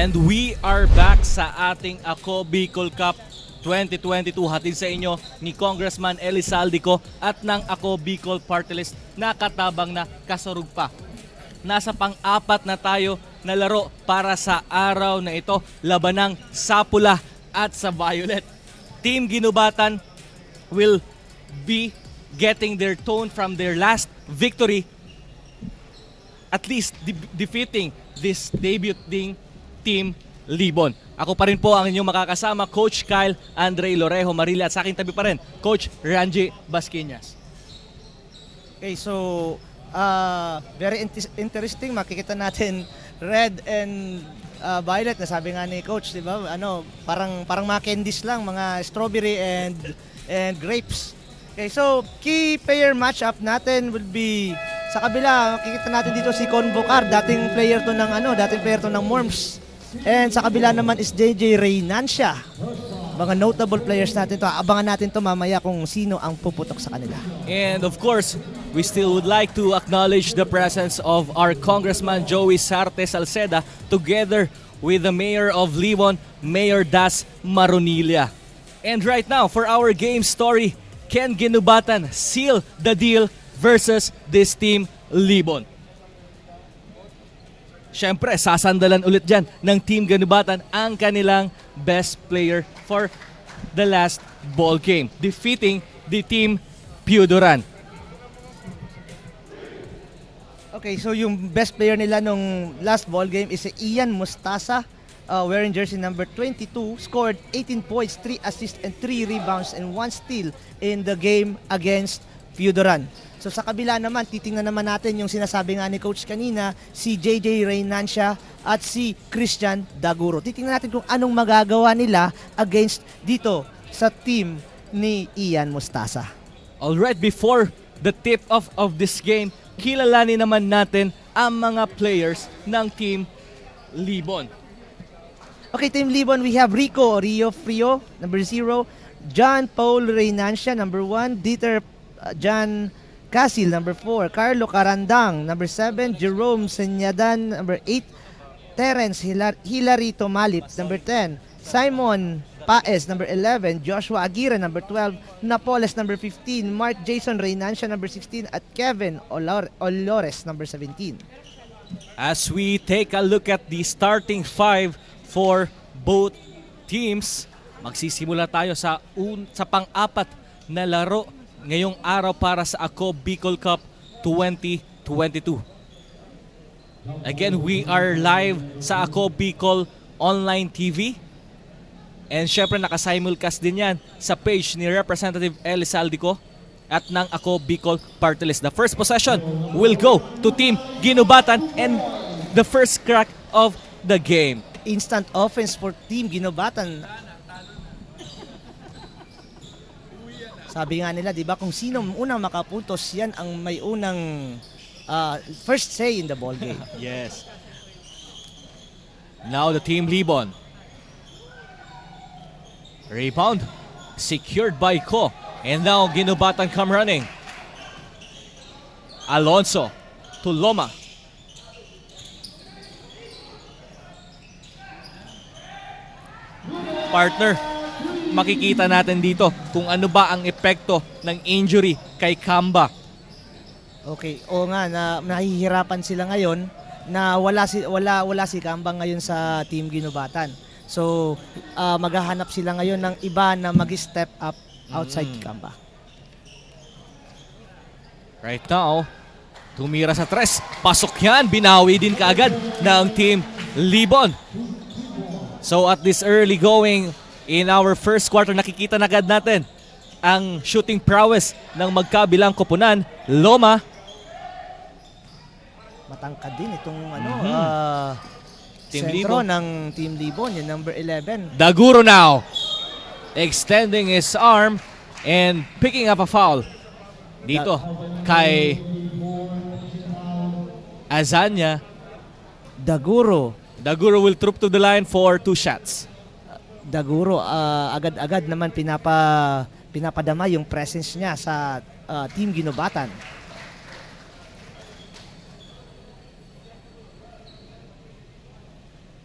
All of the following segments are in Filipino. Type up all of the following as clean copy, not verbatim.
And we are back sa ating Ako Bicol Cup 2022. Hatid sa inyo ni Congressman Elizaldico at ng Ako Bicol Party List na katabang na kasarug pa. Nasa pang-apat na tayo na laro para sa araw na ito. Labanang sa pula at sa violet. Team Ginubatan will be getting their tone from their last victory, at least defeating this debuting Team Libon. Ako pa rin po ang inyong makakasama, Coach Kyle Andre Lorejo Marilla, at sa aking tabi pa rin, Coach Ranji Basquinas. Okay, so very interesting. Makikita natin red and violet na sabi nga ni Coach, di ba? Ano, parang mga candies lang, mga strawberry and grapes. Okay, so key pair matchup natin will be sa kabila. Makikita natin dito si Convocar, dating player to ng Worms. And sa kabila naman is JJ Reynancia. Mga notable players natin to. Abangan natin to mamaya kung sino ang puputok sa kanila. And of course, we still would like to acknowledge the presence of our Congressman Joey Sarte Salceda together with the Mayor of Libon, Mayor Das Maronilla. And right now, for our game story, can Ginubatan seal the deal versus this Team Libon? Siyempre, sasandalan ulit dyan ng Team Ginubatan ang kanilang best player for the last ball game, defeating the Team Piudoran. Okay, so yung best player nila nung last ball game is si Ian Mustasa, wearing jersey number 22, scored 18 points, 3 assists and 3 rebounds and 1 steal in the game against Piudoran. So sa kabila naman, titingnan naman natin yung sinasabi nga ni Coach kanina, si JJ Reynancia at si Christian Daguro. Titingnan natin kung anong magagawa nila against dito sa team ni Ian Mustasa. Alright, before the tip-off of this game, kilalanin naman natin ang mga players ng Team Libon. Okay, Team Libon, we have Rio Frio, number 0, John Paul Reynancia, number 1, Dieter John Casil, number 4, Carlo Carandang, number 7, Jerome Senyadan, number 8, Terence Hilary Tomalip, number 10, Simon Paez, number 11, Joshua Aguirre, number 12, Napoles, number 15, Mark Jason Reynancia, number 16, at Kevin Olores, number 17. As we take a look at the starting 5 for both teams, magsisimula tayo sa pang-apat na laro ngayong araw para sa Ako Bicol Cup 2022. Again, we are live sa Ako Bicol Online TV. And syempre naka-simulcast din yan sa page ni Representative Elizaldico at ng Ako Bicol Party List. The first possession will go to Team Ginubatan and the first crack of the game. Instant offense for Team Ginubatan. Sabi nga nila, di ba, kung sino unang makapuntos, yan ang may unang first say in the ball game. Yes. Now the Team Libon. Rebound. Secured by Ko. And now Ginubatan come running. Alonso to Loma. Partner, makikita natin dito kung ano ba ang epekto ng injury kay Kamba. Okay, o nga, nahihirapan sila ngayon na wala si Kamba ngayon sa Team Ginubatan. So, maghahanap sila ngayon ng iba na mag-step up outside Kamba. Right now, tumira sa tres. Pasok yan, binawi din kaagad ng Team Libon. So at this early going in our first quarter, nakikita na agad natin ang shooting prowess ng magkabilang koponan. Loma. Matangkad din itong Team sentro Libon. ng Team Libon, yung number 11. Daguro now. Extending his arm and picking up a foul. Dito kay Azanya. Daguro. Daguro will troop to the line for 2 shots. Daguro, agad-agad naman pinapadama yung presence niya sa Team Ginubatan.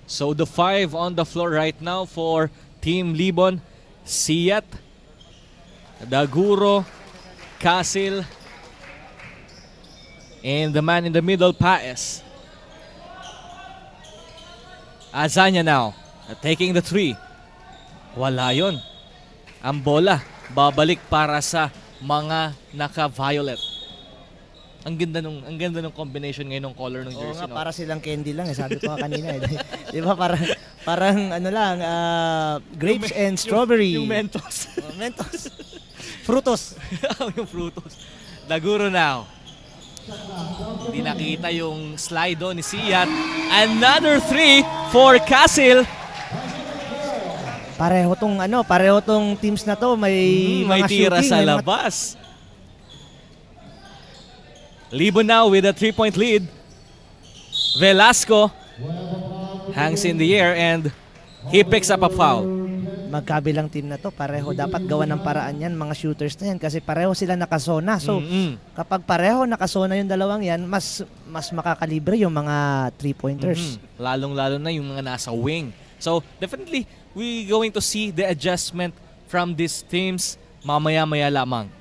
So the 5 on the floor right now for Team Libon, Siyat, Daguro, Kasil, and the man in the middle, Paes. Azanya now, taking the 3. Wala yun. Ang bola, babalik para sa mga naka-violet. Ang ganda nung combination ngayon ng color ng Oo jersey. nga, No? para silang candy lang sabi ko nga kanina Di ba parang ano lang, grapes and strawberry. Yung Mentos. Mentos. Frutos. Yung frutos. Daguro now. Hindi nakita yung slide ni Siyat. Another 3 for Kasil. Pareho tong teams na to may May mga tira shooting, sa may mga- labas. Libon now with a 3-point lead. Velasco hangs in the air and he picks up a foul. Magkabilang team na to, pareho dapat gawa ng paraan yan mga shooters na yan kasi pareho sila nakasona. So kapag pareho nakasona yung dalawang yan, mas makakalibre yung mga 3-pointers. Lalong-lalo na yung mga nasa wing. So definitely we going to see the adjustment from these teams mamaya-maya lamang.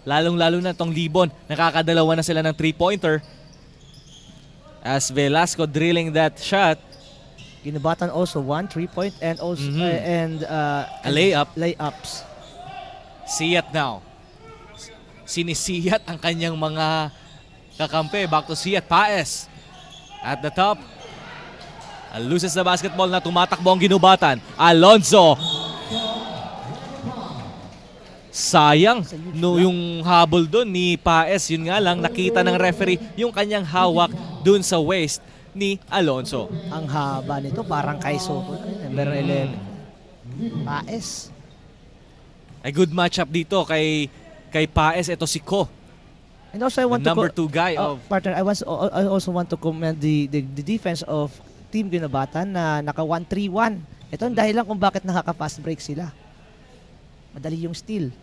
Lalong-lalo na tong Libon, nakakadalawa na sila ng 3-pointer. As Velasco drilling that shot, Ginubatan also 1 3-point and also a layup. layups. Siyat now. Sinisiyat ang kanyang mga kakampi. Back to Siyat. Paes. At the top. Loses the basketball na tumatakbo ang Ginubatan. Alonzo. Sayang no yung habol doon ni Paes. Yun nga lang, nakita ng referee yung kanyang hawak doon sa waist ni Alonzo. Ang haba nito, parang kay Soto. Number 11. Paes. A good matchup dito kay Paes. Ito si Ko. And also I want The number 2 guy of... partner, I also want to commend the defense of Team Ginubatan na naka 1-3-1. Ito ang dahilan kung bakit nakaka-fast break sila. Madali yung steal.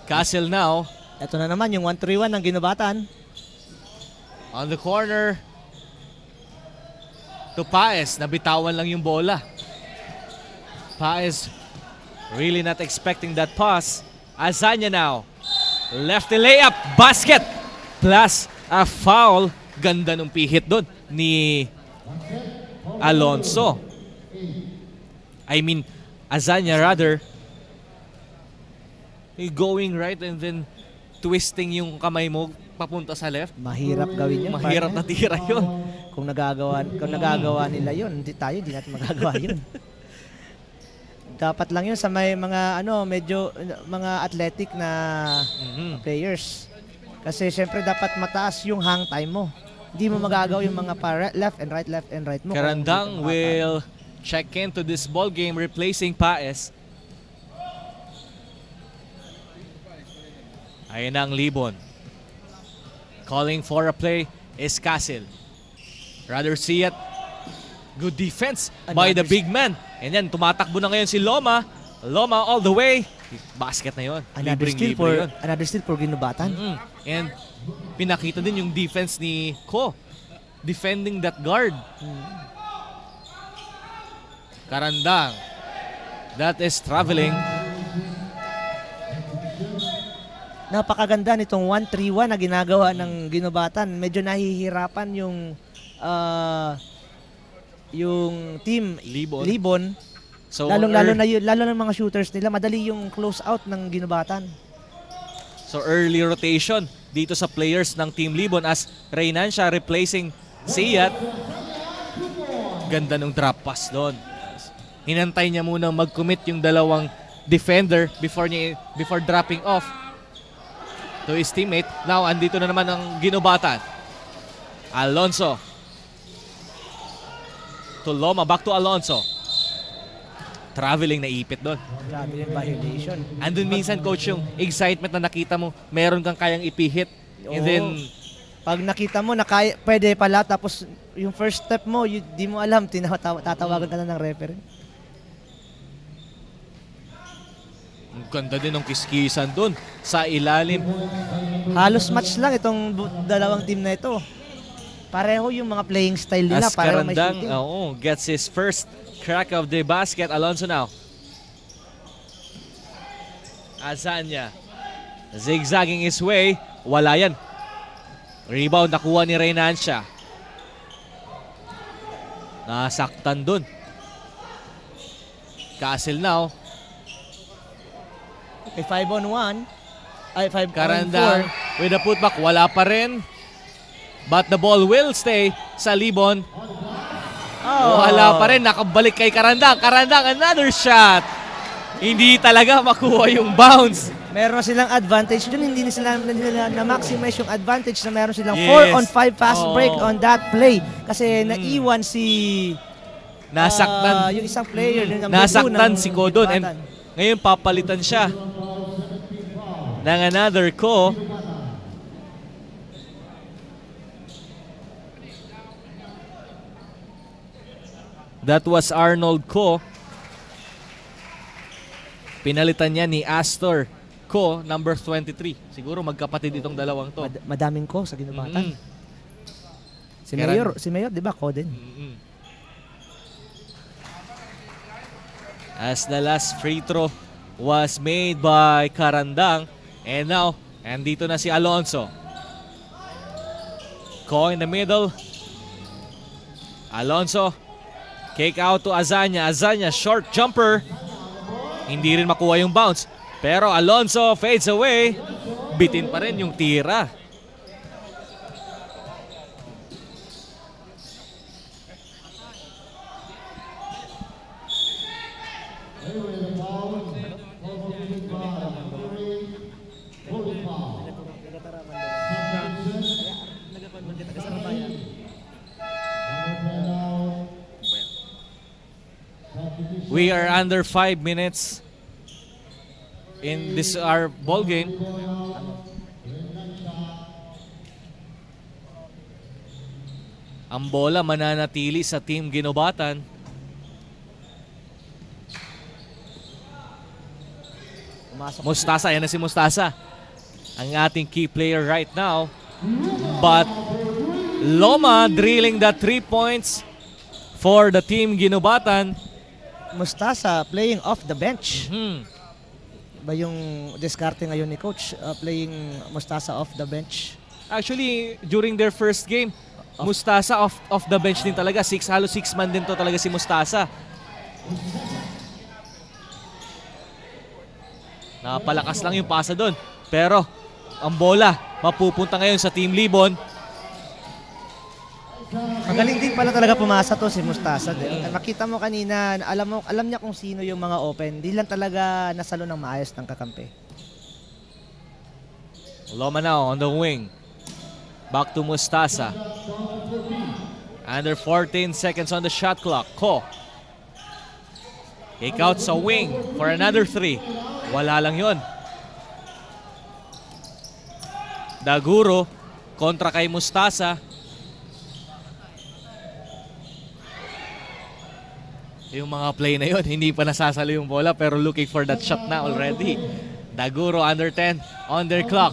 Castle now Ito na naman yung 1-3-1 ng Ginubatan. on the corner to Paes. Nabitawan lang yung bola. Paes really not expecting that pass. Azanya now. Lefty layup. Basket. Plus a foul. Ganda nung pihit doon ni Alonzo. I mean, Azanya rather. Going right and then twisting yung kamay mo papunta sa left. Mahirap gawin yun. Mahirap na partner. tira yun. Kung nagagawa nila yun, hindi natin magagawa yun. Dapat lang yun sa may mga medyo mga athletic na players. Kasi syempre dapat mataas yung hang time mo. Hindi mo magagawa yung mga left and right mo. Karandang will check into this ball game replacing Paes. Ayun ang Libon. Calling for a play is Castle. Rather see it. Good defense by the big man. And then tumatakbo na ngayon si Loma. Loma all the way. Basket na yun. Another steal for Ginubatan. And pinakita din yung defense ni Ko. Defending that guard. Karandang. That is traveling. Napakaganda nitong 1-3-1 na ginagawa ng Ginubatan. Medyo nahihirapan yung team Libon. So lalo ng mga shooters nila, madali yung close out ng Ginubatan. So early rotation dito sa players ng Team Libon as Reynancia replacing Siyat. Ganda ng drop pass doon. Hinantay niya munang mag-commit yung dalawang defender before dropping off to his teammate. Now, andito na naman ang Ginubatan. Alonzo. To Loma. Back to Alonzo. Traveling na ipit doon. Traveling violation. Andun minsan, coach, yung excitement na nakita mo, meron kang kayang ipihit. And then, pag nakita mo na pwede pala, tapos yung first step mo, di mo alam, tatawagan ka na ng referee. ganda din ng kiskisan dun sa ilalim. Halos match lang itong dalawang team na ito. Pareho yung mga playing style nila. As Pareho may Karandang shooting. gets his first crack of the basket. Alonso now. Azanya. Zigzagging his way. Wala yan. Rebound nakuha ni Reynancia. Nasaktan dun. Castle now. May 5-on-1. Ay, 5-on-4. Karandang with a putback. Wala pa rin. But the ball will stay sa Libon. Oh. Wala pa rin. Nakabalik kay Karandang. Karandang, another shot. Hindi talaga makuha yung bounce. Meron silang advantage dun. Hindi sila na-maximize yung advantage na meron silang Yes. 4-on-5 fast Oo. break on that play. Kasi naiwan si... Nasaktan. yung isang player. Yung number 2 Nasaktan ng si Codon. And Gibatan. ngayon papalitan siya ng another ko. That was Arnold Ko. Pinalitan niya ni Astor Ko, number 23. Siguro magkapatid itong dalawang to. Madaming ko sa Ginubatan. Mm-mm. Si Mayor, di ba, Coden? Mm-mm. As the last free throw was made by Karandang. And now, andito na si Alonso. Ko in the middle. Alonso. Kick out to Azanya. Azanya, short jumper. Hindi rin makuha yung bounce. Pero Alonso fades away. Bitin pa rin yung tira. We are under 5 minutes in this our ball game. Ang bola mananatili sa Team Ginubatan. Mustasa, yan na si Mustasa. Ang ating key player right now. But Loma drilling the 3 points for the Team Ginubatan. Mustasa playing off the bench. Hmm. Ba yung diskarte ngayon ni Coach, playing Mustasa off the bench? Actually, during their first game, Mustasa off the bench din talaga. Halos 6 man din to talaga si Mustasa. Napalakas lang yung pasa doon. Pero ang bola mapupunta ngayon sa Team Libon. Magaling din pala talaga pumasa to si Mustasa. Nakita mo kanina, alam niya kung sino yung mga open. Di lang talaga nasalo ng maayos ng kakampi. Loma now on the wing. Back to Mustasa. Under 14 seconds on the shot clock. Ko. Kick out sa wing for another 3. Wala lang yon. Daguro kontra kay Mustasa. Yung mga play na yon, hindi pa nasasalo yung bola pero looking for that shot na already. Daguro under 10 on their clock.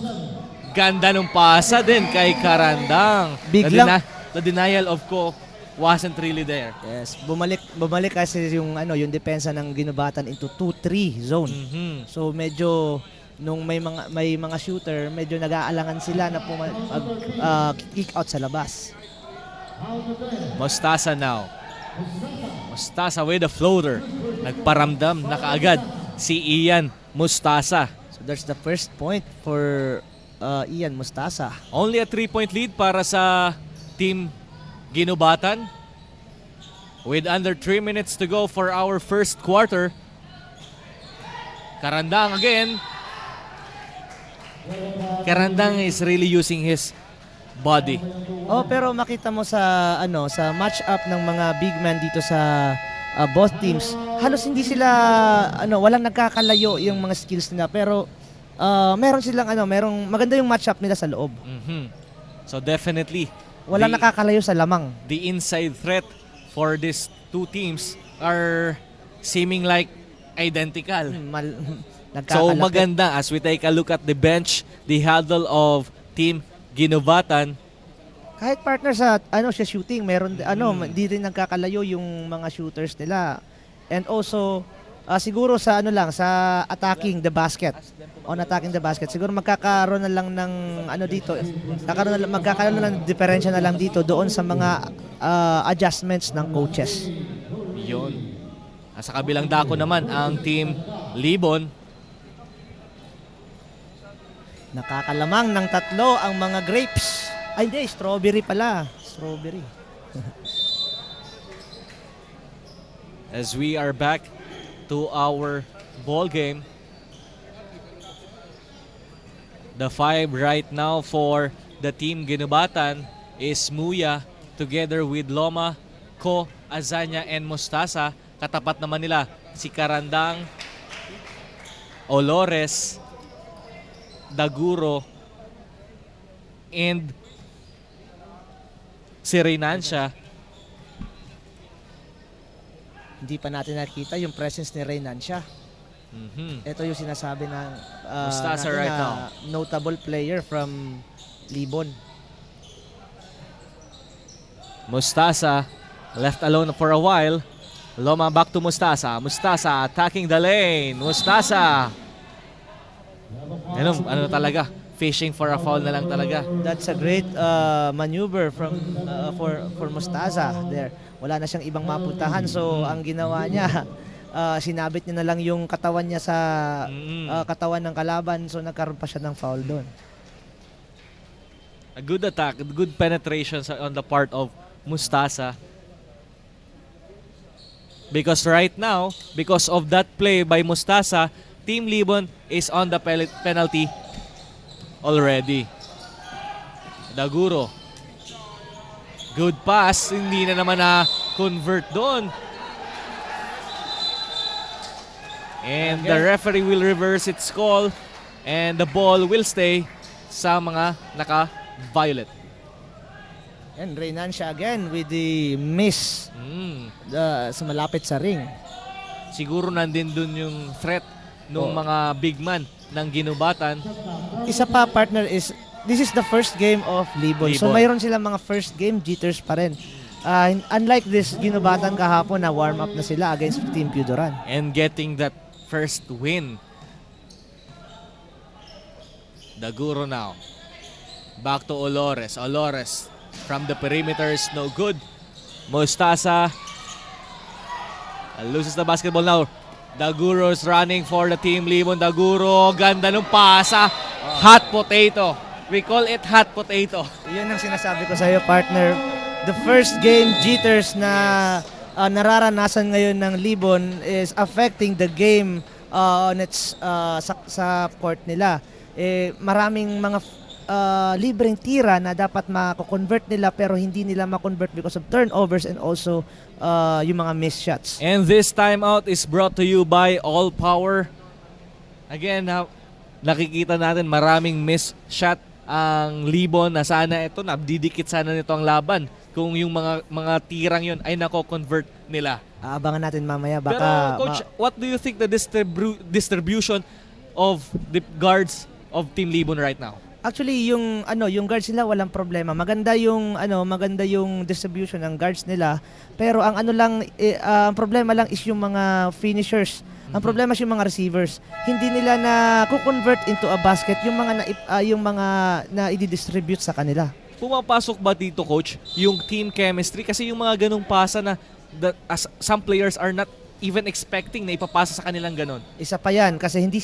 Ganda ng pasa din kay Karandang. Biglang- The denial of Ko wasn't really there. Yes, bumalik kasi yung yung depensa ng Ginubatan into 2-3 zone. Mhm. So medyo nung may mga shooter, medyo nag-aalangan sila na kick out sa labas. Mustasa now. Mustasa with a floater. Nagparamdam na kaagad si Ian Mustasa. So there's the first point for Ian Mustasa. Only a 3-point lead para sa Team Ginubatan. With under 3 minutes to go for our first quarter. Karandang again. Karandang is really using his body. Oh, pero makita mo sa sa match-up ng mga big man dito sa both teams, halos hindi sila walang nagkakalayo yung mga skills nila, pero meron silang merong maganda yung match-up nila sa loob. Mhm. So definitely Walang the- nakakalayo sa lamang. the inside threat for these two teams are seeming like identical. So nagkakalapit. maganda as we take a look at the bench, the huddle of Team Ginubatan. Kahit partner sa sa shooting, meron hindi rin nagkakalayo yung mga shooters nila. And also siguro sa sa attacking the basket. On attacking the basket. Siguro magkakaroon na lang ng dito. Magkakaroon na lang diferensya na lang dito doon sa mga adjustments ng coaches. Yun. Sa kabilang dako naman ang Team Libon. Nakakalamang ng 3 ang mga grapes. Ay hindi, strawberry pala. Strawberry. As we are back to our ball game. The 5 right now for the Team Ginubatan is Muya together with Loma, Ko, Azanya, and Mostasa. Katapat naman nila si Karandang, Olores, Daguro, and si Reinancia. Hindi pa natin nakita yung presence ni Reinancia. Ito yung sinasabi ng Mostasa natin right na now. notable player from Libon. Mostasa left alone for a while. Loma back to Mostasa. Mostasa attacking the lane. Mostasa. Ano talaga? Fishing for a foul na lang talaga. That's a great maneuver from for Mostasa there. Wala na siyang ibang mapuntahan, so ang ginawa niya sinabit niya na lang yung katawan niya sa katawan ng kalaban, so nagkaroon pa siya ng foul doon. A good attack, good penetration on the part of Mostasa. Because right now, because of that play by Mostasa, Team Libon is on the penalty already. Daguro. Good pass. Hindi na naman na-convert doon. And the referee will reverse its call and the ball will stay sa mga naka-violet. And Reinancia again with the miss sa malapit sa ring. Siguro nandun dun yung threat ng mga big man ng Ginubatan. Isa pa partner is this is the first game of Libon. So mayroon silang mga first game jitters pa rin. Unlike this Ginubatan kahapon na warm up na sila against Team Pudoran. And getting that first win. Daguro now. Back to Olores. Olores from the perimeter is no good. Mostasa loses the basketball now. Daguro's running for the Team Libon. Daguro, ganda ng pasa. Hot potato. We call it hot potato. Yun ang sinasabi ko sa iyo partner. The first game jitters na nararanasan ngayon ng Libon is affecting the game on its sa court nila. Maraming mga libreng tira na dapat mako-convert nila pero hindi nila ma-convert because of turnovers and also yung mga missed shots. And this timeout is brought to you by All Power. Again, nakikita natin maraming missed shot ang Libon na sana ito, nabdidikit sana nito ang laban kung yung mga tirang yun ay nako-convert nila. Abangan natin mamaya Pero baka coach, what do you think the distribution of the guards of Team Libon right now? actually yung guards nila walang problema. Maganda yung distribution ng guards nila. Pero ang ang problema lang is yung mga finishers. Ang problema is yung mga receivers. Hindi nila na convert into a basket yung mga na i-distribute sa kanila. Pumapasok ba dito, coach, yung team chemistry? Kasi yung mga ganung pasa na some players are not even expecting na ipapasa sa kanilang ganon. Isa pa yan kasi hindi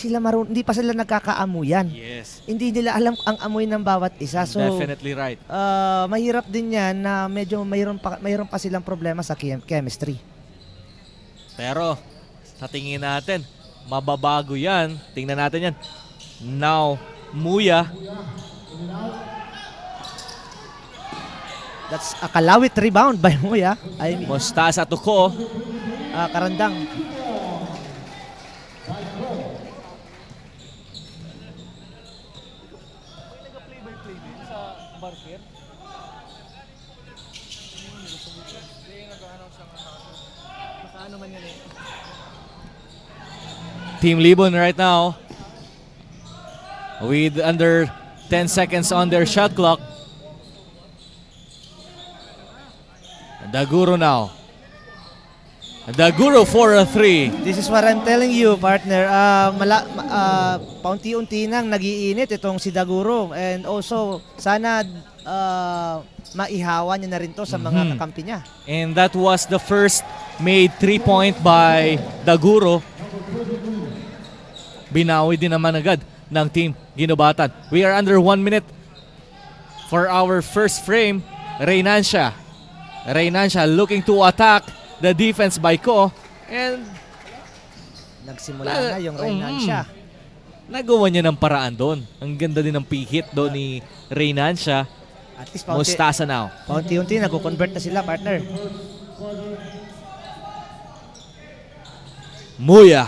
pa sila nagkakaamuyan. Yes. Hindi nila alam ang amoy ng bawat isa. So Definitely right. mahirap din yan na medyo mayroon pa silang problema sa chemistry. Pero sa tingin natin, mababago yan. Tingnan natin yan. Now, Muya. That's a kalawit rebound by Muya. Mostasa to Ko. Karandang. Team Libon right now with under 10 seconds on their shot clock. Daguro now. Daguro for a 3. This is what I'm telling you, partner. Paunti-unti nang nagiinit itong si Daguro. And also, sana maihawa niya na rin to sa mga kakampi niya. And that was the first made 3-point by Daguro. Binawi din naman agad ng Team Ginobatan. We are under 1 minute for our first frame. Reynancia looking to attack the defense by Ko. And Nagsimula na yung Reynancia. nagawa niya ng paraan doon. Ang ganda din ng pihit doon ni Reynancia. At least Mustasa now. paunti-unti nagko-convert na sila, partner. Muya.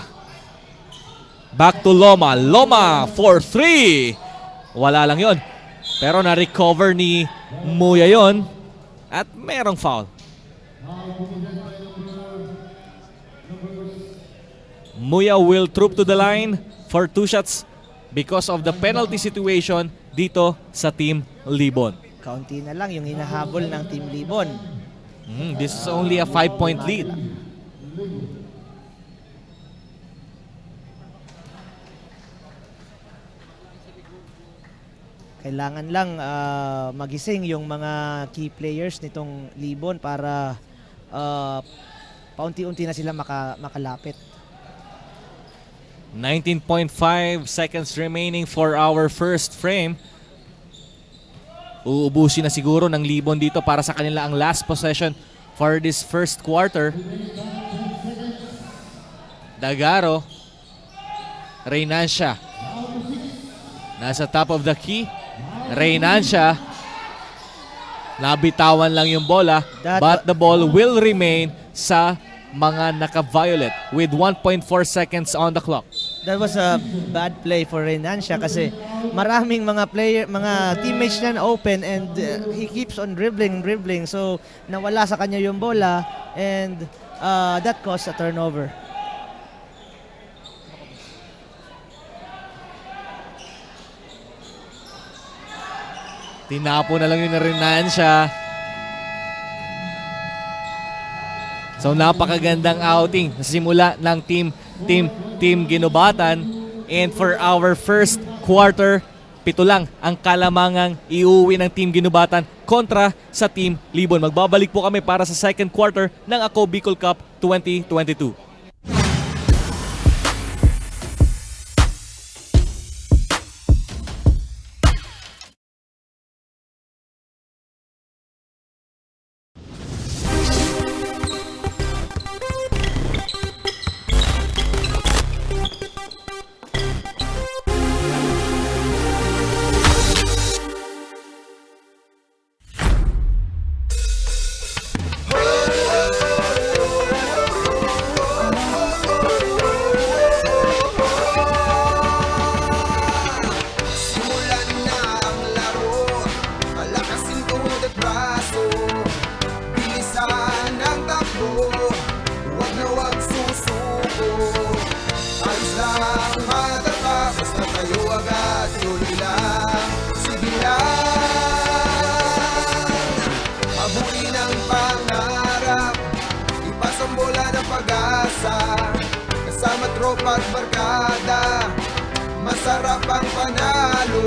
Back to Loma. Loma for 3. Wala lang yon. Pero na-recover ni Muya yon. At merong foul. Muya will troop to the line for 2 shots because of the penalty situation dito sa Team Libon. Kaunti na lang yung hinahabol ng Team Libon. This is only a 5-point lead. Kailangan lang magising yung mga key players nitong Libon para paunti-unti na sila makalapit. 19.5 seconds remaining for our first frame. Uubusin na siguro ng Libon dito para sa kanila ang last possession for this first quarter. Dagaro. Reynancia. Nasa top of the key. Reynancia. Nabitawan lang yung bola, but the ball will remain sa mga naka-violet with 1.4 seconds on the clock. That was a bad play for Reynancia kasi maraming mga teammates niya na open and he keeps on dribbling. So nawala sa kanya yung bola and that caused a turnover. Tinapo na lang yun na Reynancia. So napakagandang outing sa simula ng Team Ginobatan. And for our first quarter, 7 lang ang kalamangang iuwi ng Team Ginobatan kontra sa Team Libon. Magbabalik po kami para sa second quarter ng Ako Bicol Cup 2022. Kasama tropa at barkada, masarap ang panalo.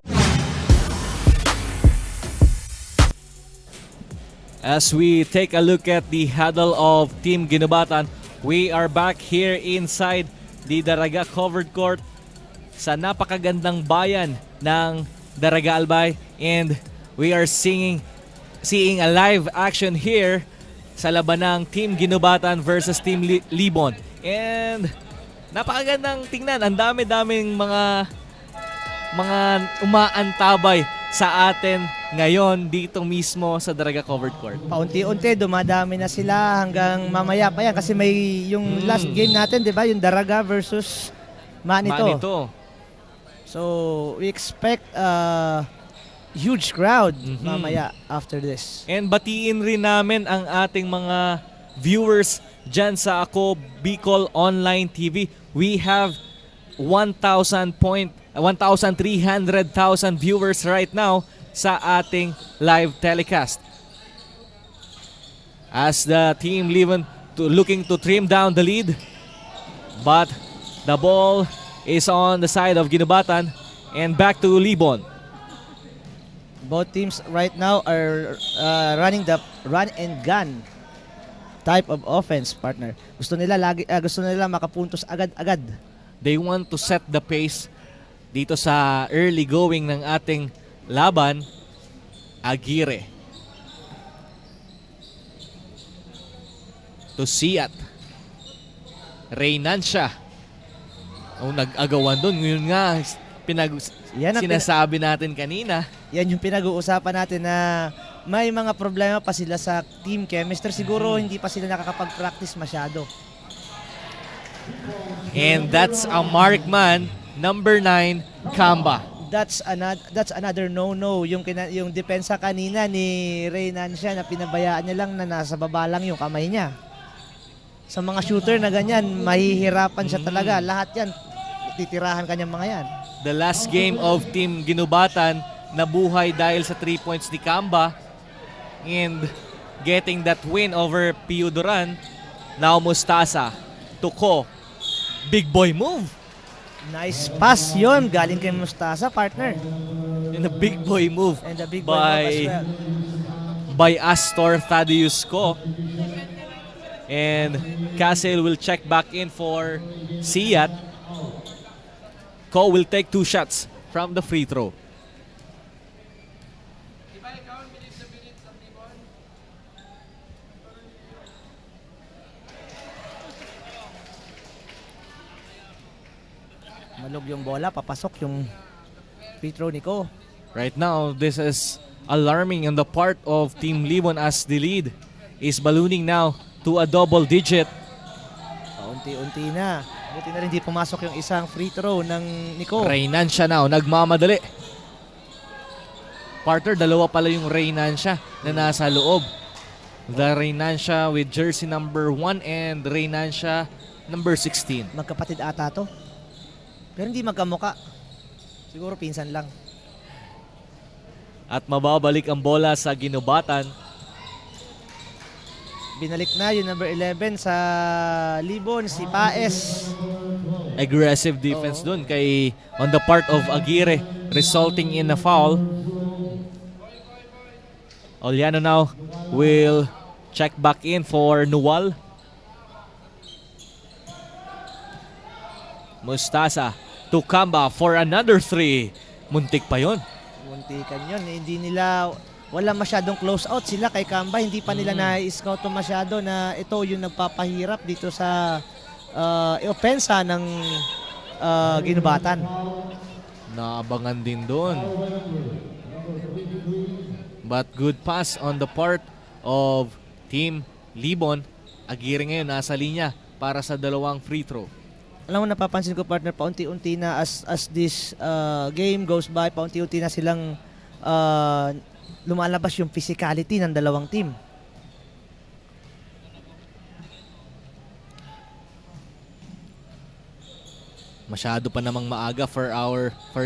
As we take a look at the huddle of Team Ginobatan, we are back here inside the Daraga covered court sa napakagandang bayan ng Daraga Albay, and we are seeing a live action here sa laban ng Team Ginobatan versus Team Libon. And napakagandang tingnan. Ang dami-daming mga umaantabay sa atin ngayon dito mismo sa Daraga Covered Court. Paunti-unti dumadami na sila hanggang mamaya pa yan kasi may yung last game natin, 'di ba? Yung Daraga versus Manito. So, we expect huge crowd mamaya after this. And batiin rin namin ang ating mga viewers dyan sa Ako Bicol Online TV. We have 1,300,000 viewers right now sa ating live telecast. As the team looking to trim down the lead, but the ball is on the side of Ginubatan and back to Libon. Both teams right now are running the run and gun type of offense, partner. Gusto nila makapuntos agad-agad. They want to set the pace dito sa early going ng ating laban. Aguirre to Siat. Reynancia. Nag-agawan doon. Ngayon nga, sinasabi natin kanina. Yan yung pinag-uusapan natin na may mga problema pa sila sa team chemistry. Siguro hindi pa sila nakakapag-practice masyado. And that's a markman, number 9, Kamba. That's another no-no. Yung depensa kanina ni Reynancia na pinabayaan niya lang na nasa baba lang yung kamay niya. Sa mga shooter na ganyan, mahihirapan siya talaga. Lahat yan, titirahan kanyang mga yan. The last game of Team Ginubatan nabuhay dahil sa 3 points ni Kamba and getting that win over Pio Duran. Now Mustasa to Ko. Big boy move. Nice pass yon galing kay Mustasa, partner. And a big boy move And the big boy move as well. by Astor Thaddeus Ko. And Castle will check back in for Siat. Ko will take 2 shots from the free throw. Malog yung bola, papasok yung free throw ni Ko. Right now, this is alarming on the part of Team Libon as the lead is ballooning now to a double digit. Paunti-unti na. Buti na rin di pumasok yung isang free throw ng Nico. Reynancia now, nagmamadali. Partner, dalawa pala yung Reynancia na nasa loob. The Reynancia with jersey number 1 and Reynancia number 16. Magkapatid ata to. Pero hindi magkamuka. Siguro pinsan lang. At mababalik ang bola sa Ginubatan. Binalik na yung number 11 sa Libon, si Paes. Aggressive defense dun kay on the part of Aguirre, resulting in a foul. Oliano now will check back in for Nuwal. Mustasa to Kamba for another 3. Muntik pa yon. Muntikan yun. Hindi nila, wala masyadong close out sila kay Kamba. Hindi pa nila na-scout masyado na ito yung nagpapahirap dito sa opensa ng Ginubatan. Naabangan din doon. But good pass on the part of Team Libon. Aguirre ngayon nasa linya para sa dalawang free throw. Alam mo, napapansin ko, partner, paunti-unti na as this game goes by, paunti-unti na silang lumalabas yung physicality ng dalawang team. Masyado pa namang maaga for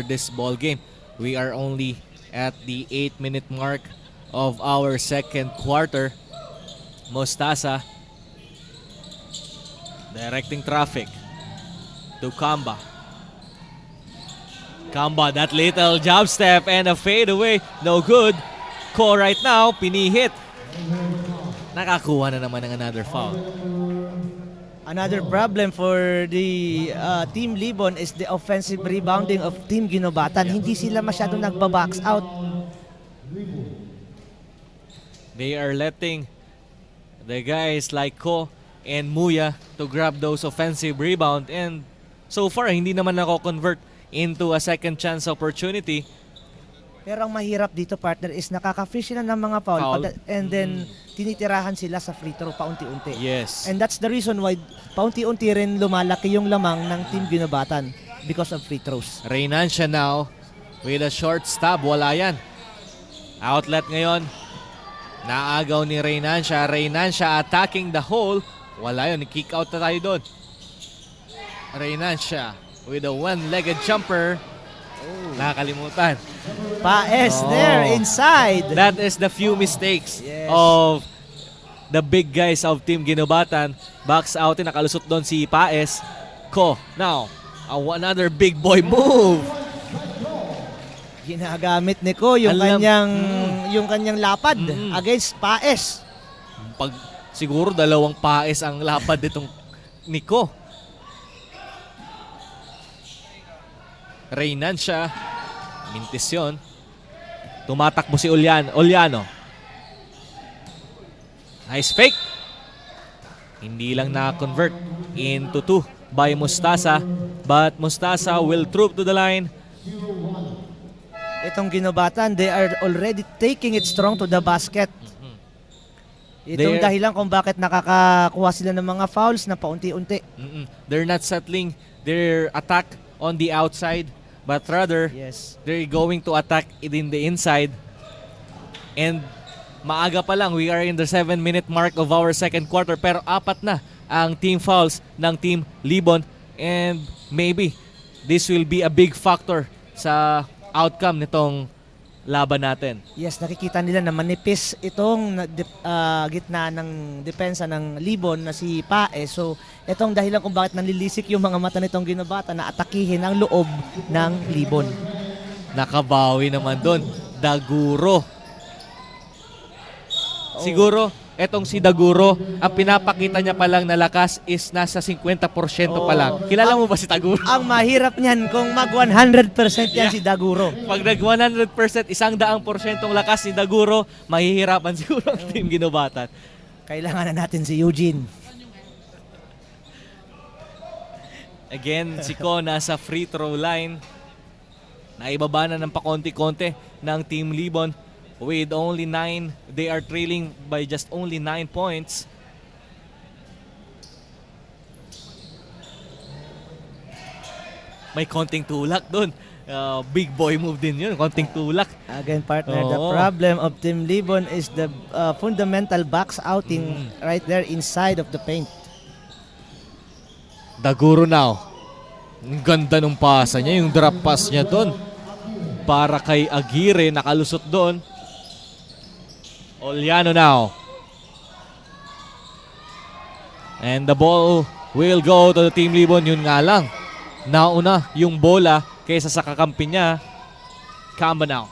this ball game. We are only at the 8-minute mark of our second quarter. Mustasa directing traffic to Kamba. Kamba, that little jab step and a fade away. No good. Ko right now, pinihit. Nakakuha na naman ng another foul. Another problem for the Team Libon is the offensive rebounding of Team Ginubatan. Hindi sila masyadong nagba-box out. They are letting the guys like Ko and Muya to grab those offensive rebound, and so far hindi naman nako-convert into a second chance opportunity. Pero ang mahirap dito, partner, is nakaka-fish sila ng mga foul. And then tinitirahan sila sa free throw paunti-unti. Yes. And that's the reason why paunti-unti rin lumalaki yung lamang ng Team Ginubatan because of free throws. Reynancia now with a short stab. Wala yan. Outlet ngayon. Naagaw ni Reynancia. Reynancia attacking the hole. Wala yun. Kick out na tayo doon. Reynancia with a one-legged jumper. Nakakalimutan. Paes Oh. there inside. That is the few mistakes Yes. of the big guys of Team Ginobatan. Box out, nakalusot doon si Paes. Ko, now, another big boy move. Ginagamit ni Ko yung kanyang lapad Mm-mm. against Paes. Pag siguro dalawang Paes ang lapad nitong Nico. Reynan siya. Mintis yun. Tumatakbo si Oliano. Nice fake. Hindi lang na-convert into 2 by Mustasa. But Mustasa will troop to the line. Itong Ginobatan, they are already taking it strong to the basket. Itong They're- dahilan kung bakit nakakakuha sila ng mga fouls na paunti-unti. They're not settling their attack on the outside, but rather Yes. they're going to attack it in the inside. And maaga pa lang, we are in the 7-minute mark of our second quarter, pero 4 na ang team fouls ng Team Libon, and maybe this will be a big factor sa outcome nitong laban natin. Yes, nakikita nila na manipis itong gitna ng depensa ng Libon na si Pae. So, itong dahilan kung bakit nanlilisik yung mga mata nitong Ginobata na atakihin ang loob ng Libon. Nakabawi naman doon, Daguro. Siguro, etong si Daguro, ang pinapakita niya pa lang na lakas is nasa 50% pa lang. Kilala mo ba si Daguro? Ang mahirap niyan kung mag 100% yan si Daguro. Pag nag 100%, 100% lakas ni Daguro, mahihirapan siguro ang Team Ginobatan. Kailangan na natin si Eugene. Again, si Ko nasa free throw line. Naibaba na ng pakonti-konti ng Team Libon with only 9. They are trailing by just only 9 points. May konting tulak doon. Big boy move din yun. Konting tulak. Again, partner, the Oo. problem of Team Libon is the fundamental box outing right there inside of the paint. Daguro now. Ang ganda nung pasa niya. Yung drop pass niya doon. Para kay Aguirre. Nakalusot doon. Oliano now. And the ball will go to the Team Libon. Yun nga lang. Nauna yung bola kaysa sa kakampi niya. Kamba now.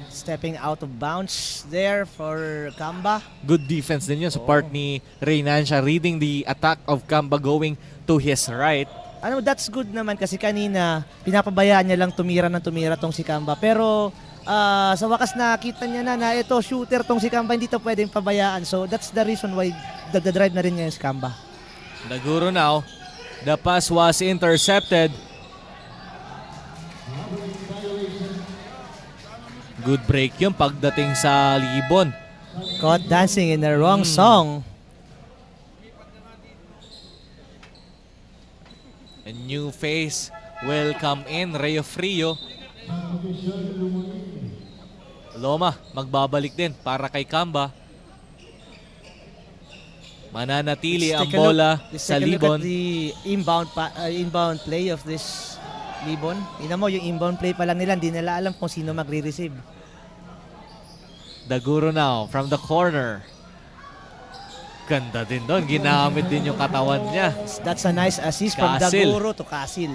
Stepping out of bounds there for Kamba. Good defense din yun sa part ni Reynan. Siya reading the attack of Kamba going to his right. Ano, that's good naman kasi kanina pinapabayaan niya lang tumira tong si Kamba. Pero sa wakas nakita niya na ito shooter tong si Kamba, hindi to pwedeng pabayaan. So that's the reason why drive na rin niya si Kamba. Daguro now. The pass was intercepted. Good break yun pagdating sa Libon. Caught dancing in the wrong song. A new face will come in. Reo Frio. Loma, magbabalik din para kay Kamba. Mananatili ang bola Let's sa take a look Libon. at the inbound play of this Libon. Tingnan mo, yung inbound play pa lang nila, hindi nila alam kung sino magre-receive. Daguro now from the corner. Ganda din doon. Ginamit din yung katawan niya. That's a nice assist from Casil. Daguro to Casil.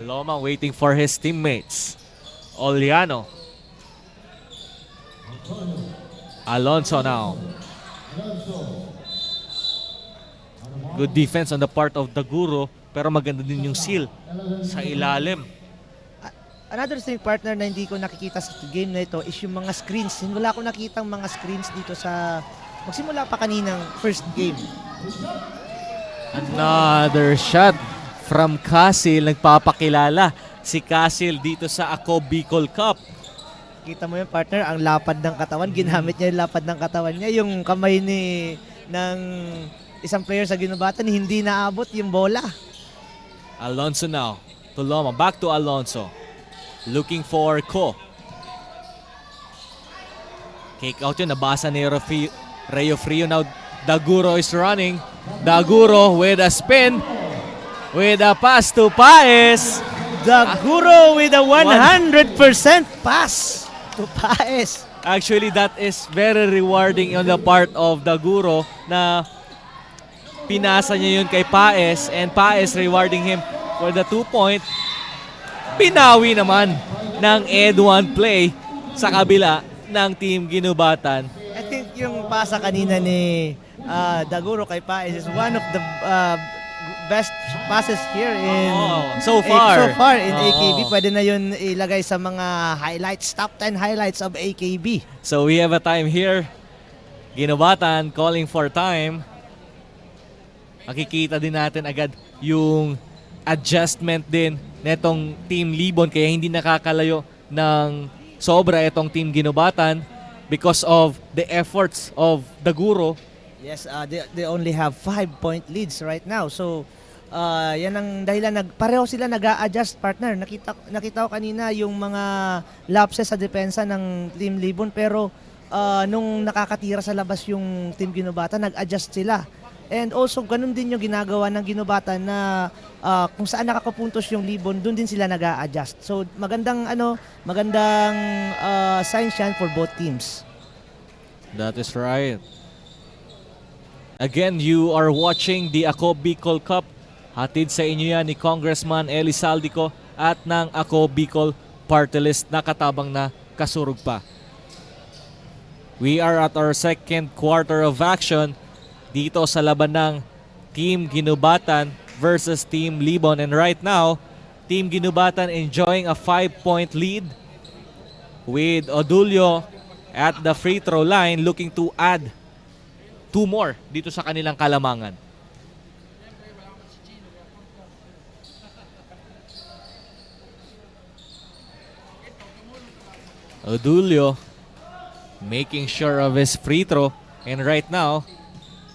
Loma waiting for his teammates. Oliano. Alonso now. Good defense on the part of Daguro, pero maganda din yung seal sa ilalim. Another thing, partner, na hindi ko nakikita sa game na ito is yung mga screens. Wala ko nakitang mga screens dito sa magsimula pa kaninang first game. Another shot from Casil. Nagpapakilala si Casil dito sa Ako Bicol Cup. Kita mo yung partner, ang lapad ng katawan. Ginamit niya yung lapad ng katawan niya. Yung kamay ng isang player sa Ginobatan, hindi naabot yung bola. Alonso now to Loma. Back to Alonso. Looking for Ko. Kick out yun. Nabasa ni Reo Frio now Daguro is running. Daguro with a spin. With a pass to Paes. Daguro with a 100% pass to Paes. Actually, that is very rewarding on the part of Daguro na pinasa niya yun kay Paes and Paes rewarding him for the 2-point. Pinawi naman ng Ed1 play sa kabila ng Team Ginubatan. I think yung pasa kanina ni Daguro kay Paes is one of the best passes here in so far. in Oo. AKB. Pwede na yun ilagay sa mga highlights, top 10 highlights of AKB. So we have a time here. Ginubatan calling for time. Makikita din natin agad yung adjustment din netong Team Libon kaya hindi nakakalayo ng sobra itong Team Ginubatan because of the efforts of Daguro. Yes, they only have 5-point leads right now. So, yan ang dahilan. Pareho sila nag-a-adjust, partner. Nakita ko kanina yung mga lapses sa depensa ng Team Libon pero nung nakakatira sa labas yung Team Ginubatan, nag-adjust sila. And also, ganun din yung ginagawa ng Ginubatan na kung saan nakakapuntos yung Libon, doon din sila nag-a-adjust. So, magandang signs yan for both teams. That is right. Again, you are watching the Ako Bicol Cup. Hatid sa inyo yan ni Congressman Eli Saldico at ng Ako Bicol Party List na katabang na kasurog pa. We are at our second quarter of action dito sa laban ng Team Ginubatan versus Team Libon. And right now, Team Ginubatan enjoying a 5-point lead with Odulio at the free throw line looking to add 2 more dito sa kanilang kalamangan. Odulio making sure of his free throw and right now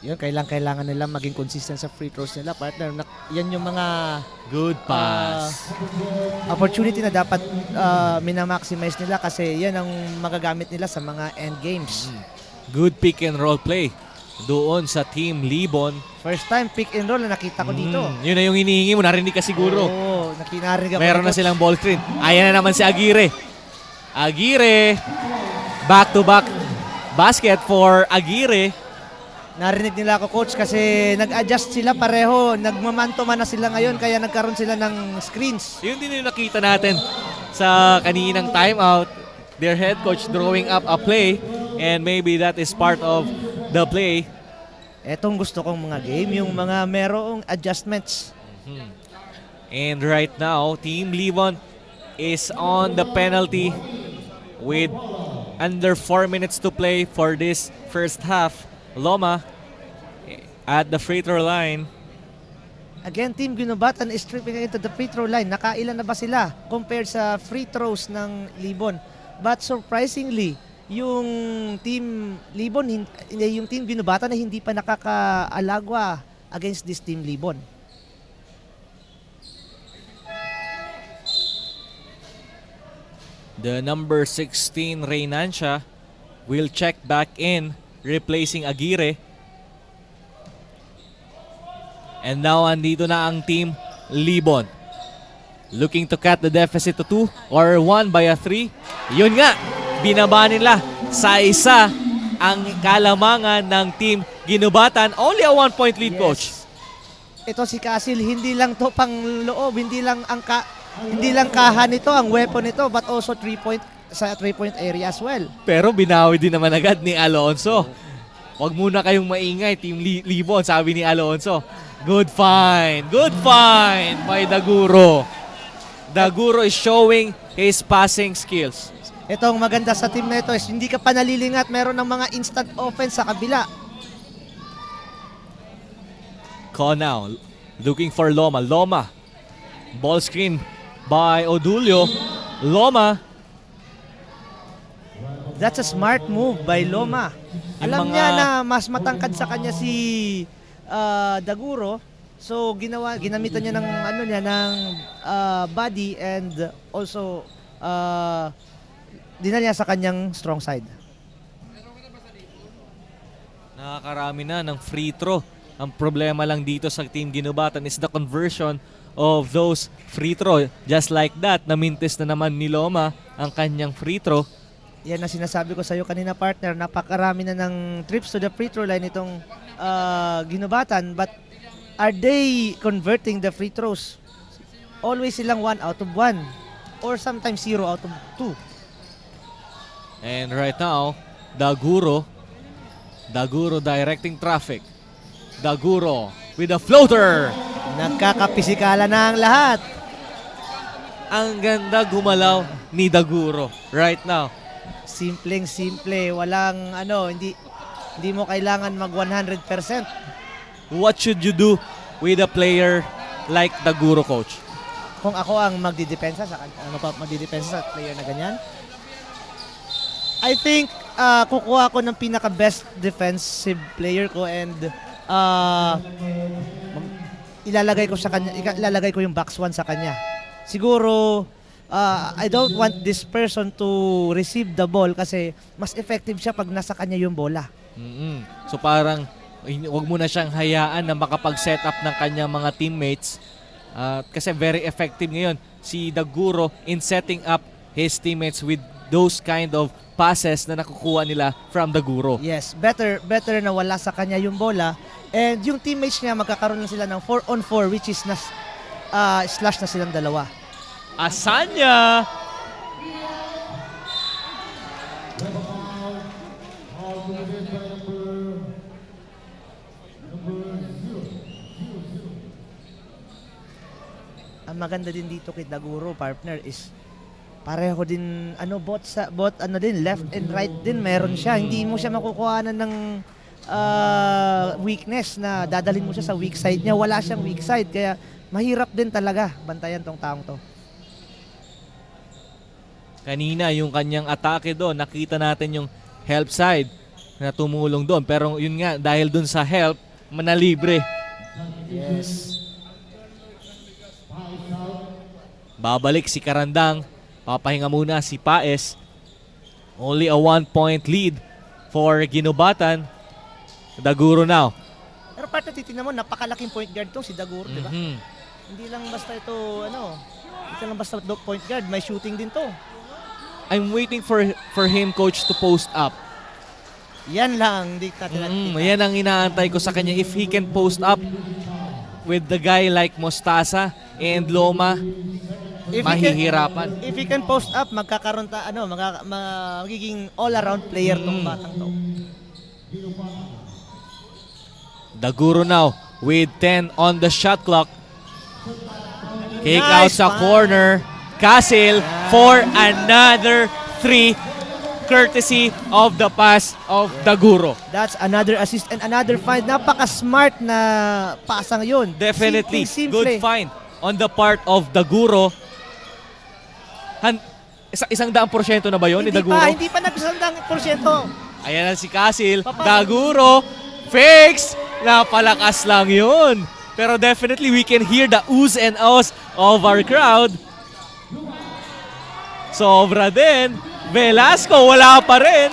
Yun, kailangan nila maging consistent sa free throws nila, partner. Yan yung mga good pass. Opportunity na dapat minamaximize nila kasi yan ang magagamit nila sa mga end games. Good pick and roll play doon sa Team Libon. First time pick and roll na nakita ko dito. Yun na yung hinihingi mo, narinig ka siguro. Oo, nakinarinig ako. Meron na silang ball screen. Ayan na naman si Aguirre. Aguirre, back-to-back basket for Aguirre. Narinig nila ako, coach, kasi nag-adjust sila pareho. Nagmamantoman na sila ngayon kaya nagkaroon sila ng screens. Yun din yung nakita natin sa kaninang timeout. Their head coach drawing up a play and maybe that is part of the play. Etong gusto kong mga game, yung mga merong adjustments. And right now, Team Libon is on the penalty with under 4 minutes to play for this first half. Loma at the free throw line. Again, Team Ginubatan is tripping into the free throw line. Nakailan na ba sila compared sa free throws ng Libon? But surprisingly, yung Team Libon, yung Team Ginubatan na hindi pa nakakaalagwa against this Team Libon. The number 16 Reynancia will check back in, replacing Aguirre. And now andito na ang Team Libon. Looking to cut the deficit to 2 or 1 by a 3. Yun nga, binaba nila sa isa ang kalamangan ng Team Ginubatan. Only a 1-point lead, Yes. coach. Ito si Casil, hindi lang to pang loob, hindi lang kahan nito ang weapon nito, but also 3-point area as well. Pero binawi din naman agad ni Alonso. Huwag muna kayong maingay, Team Libon, sabi ni Alonso. Good find by Daguro. Daguro is showing his passing skills. Itong maganda sa team na ito is hindi ka pa nalilingat, meron ng mga instant offense sa kabila. Call now, looking for Loma. Loma, ball screen by Odulio. Loma. That's a smart move by Loma. Alam niya na mas matangkad sa kanya si Daguro. So ginamitan niya ng body and also dinala niya sa kanyang strong side. Nakakarami na ng free throw. Ang problema lang dito sa Team Ginubatan is the conversion of those free throw. Just like that, namintis na naman ni Loma ang kanyang free throw. Yan ang sinasabi ko sa iyo kanina, partner. Napakarami na ng trips to the free throw line itong Ginubatan. But are they converting the free throws? Always silang 1 out of 1 or sometimes 0 out of 2. And right now, Daguro directing traffic. Daguro with a floater. Nagkakapisikala na ang lahat. Ang ganda gumalaw ni Daguro right now. Simpleng-simple, walang hindi mo kailangan mag 100%. What should you do with a player like Daguro, coach? Kung ako ang magdidepensa sa player na ganyan, I think kukuha ko ng pinaka best defensive player ko and ilalagay ko yung box 1 sa kanya. Siguro I don't want this person to receive the ball kasi mas effective siya pag nasa kanya yung bola. So parang wag mo na siyang hayaan na makapag-set up ng kanyang mga teammates. Kasi very effective ngayon si Daguro in setting up his teammates with those kind of passes na nakukuha nila from Daguro. Yes, better na wala sa kanya yung bola and yung teammates niya magkakaroon na sila ng 4-on-4 which is slash na silang dalawa. Asanya! Ang maganda din dito kay Daguro, partner, is pareho din both left and right din meron siya. Hindi mo siya makukuhanan ng weakness na dadalhin mo siya sa weak side niya. Wala siyang weak side kaya mahirap din talaga bantayan tong taong to. Kanina yung kanyang atake doon, nakita natin yung help side na tumulong doon. Pero yun nga, dahil doon sa help, manalibre. Yes. Babalik si Karandang. Papahinga muna si Paes. Only a 1-point lead for Ginubatan. Daguro now. Pero part na titignan mo, napakalaking point guard to si Daguro, di ba? Hindi lang basta point guard, may shooting din to. I'm waiting for him, coach, to post up. Yan lang, hindi ka Yan ang inaantay ko sa kanya. If he can post up with the guy like Mostasa and Loma, mahihirapan. If he can post up, magkakaroon magiging all-around player tong batang to. Daguro now with 10 on the shot clock. Kick out Nice sa man. corner. Casil for another 3 courtesy of the pass of Daguro. That's another assist and another find. Napaka-smart na pasang yun. Definitely Simple. good find on the part of Daguro. 100% na ba yun ni Daguro? Hindi pa nag-100%. Ayan na si Casil. Papa. Daguro. Fix. Napalakas lang yun. Pero definitely we can hear the oohs and ahs of our crowd. Sobra din. Velasco wala pa rin.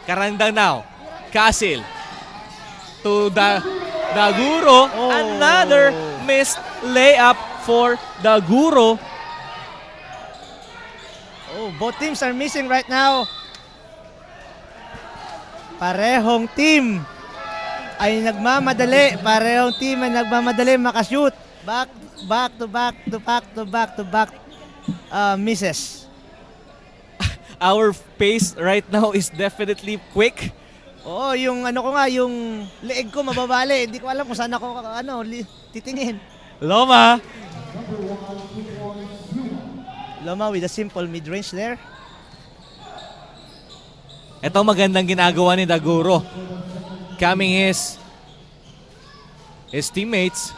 Karandang now. Casil. To Daguro. Oh. Another missed layup for Daguro. Oh, both teams are missing right now. Parehong team ay nagmamadali. Makashoot. Back to back misses. Our pace right now is definitely quick. Oo, yung yung leeg ko mababali. Hindi ko alam kung saan ako titingin. Loma. Loma with a simple mid-range there. Ito magandang ginagawa ni Daguro. Coming his teammates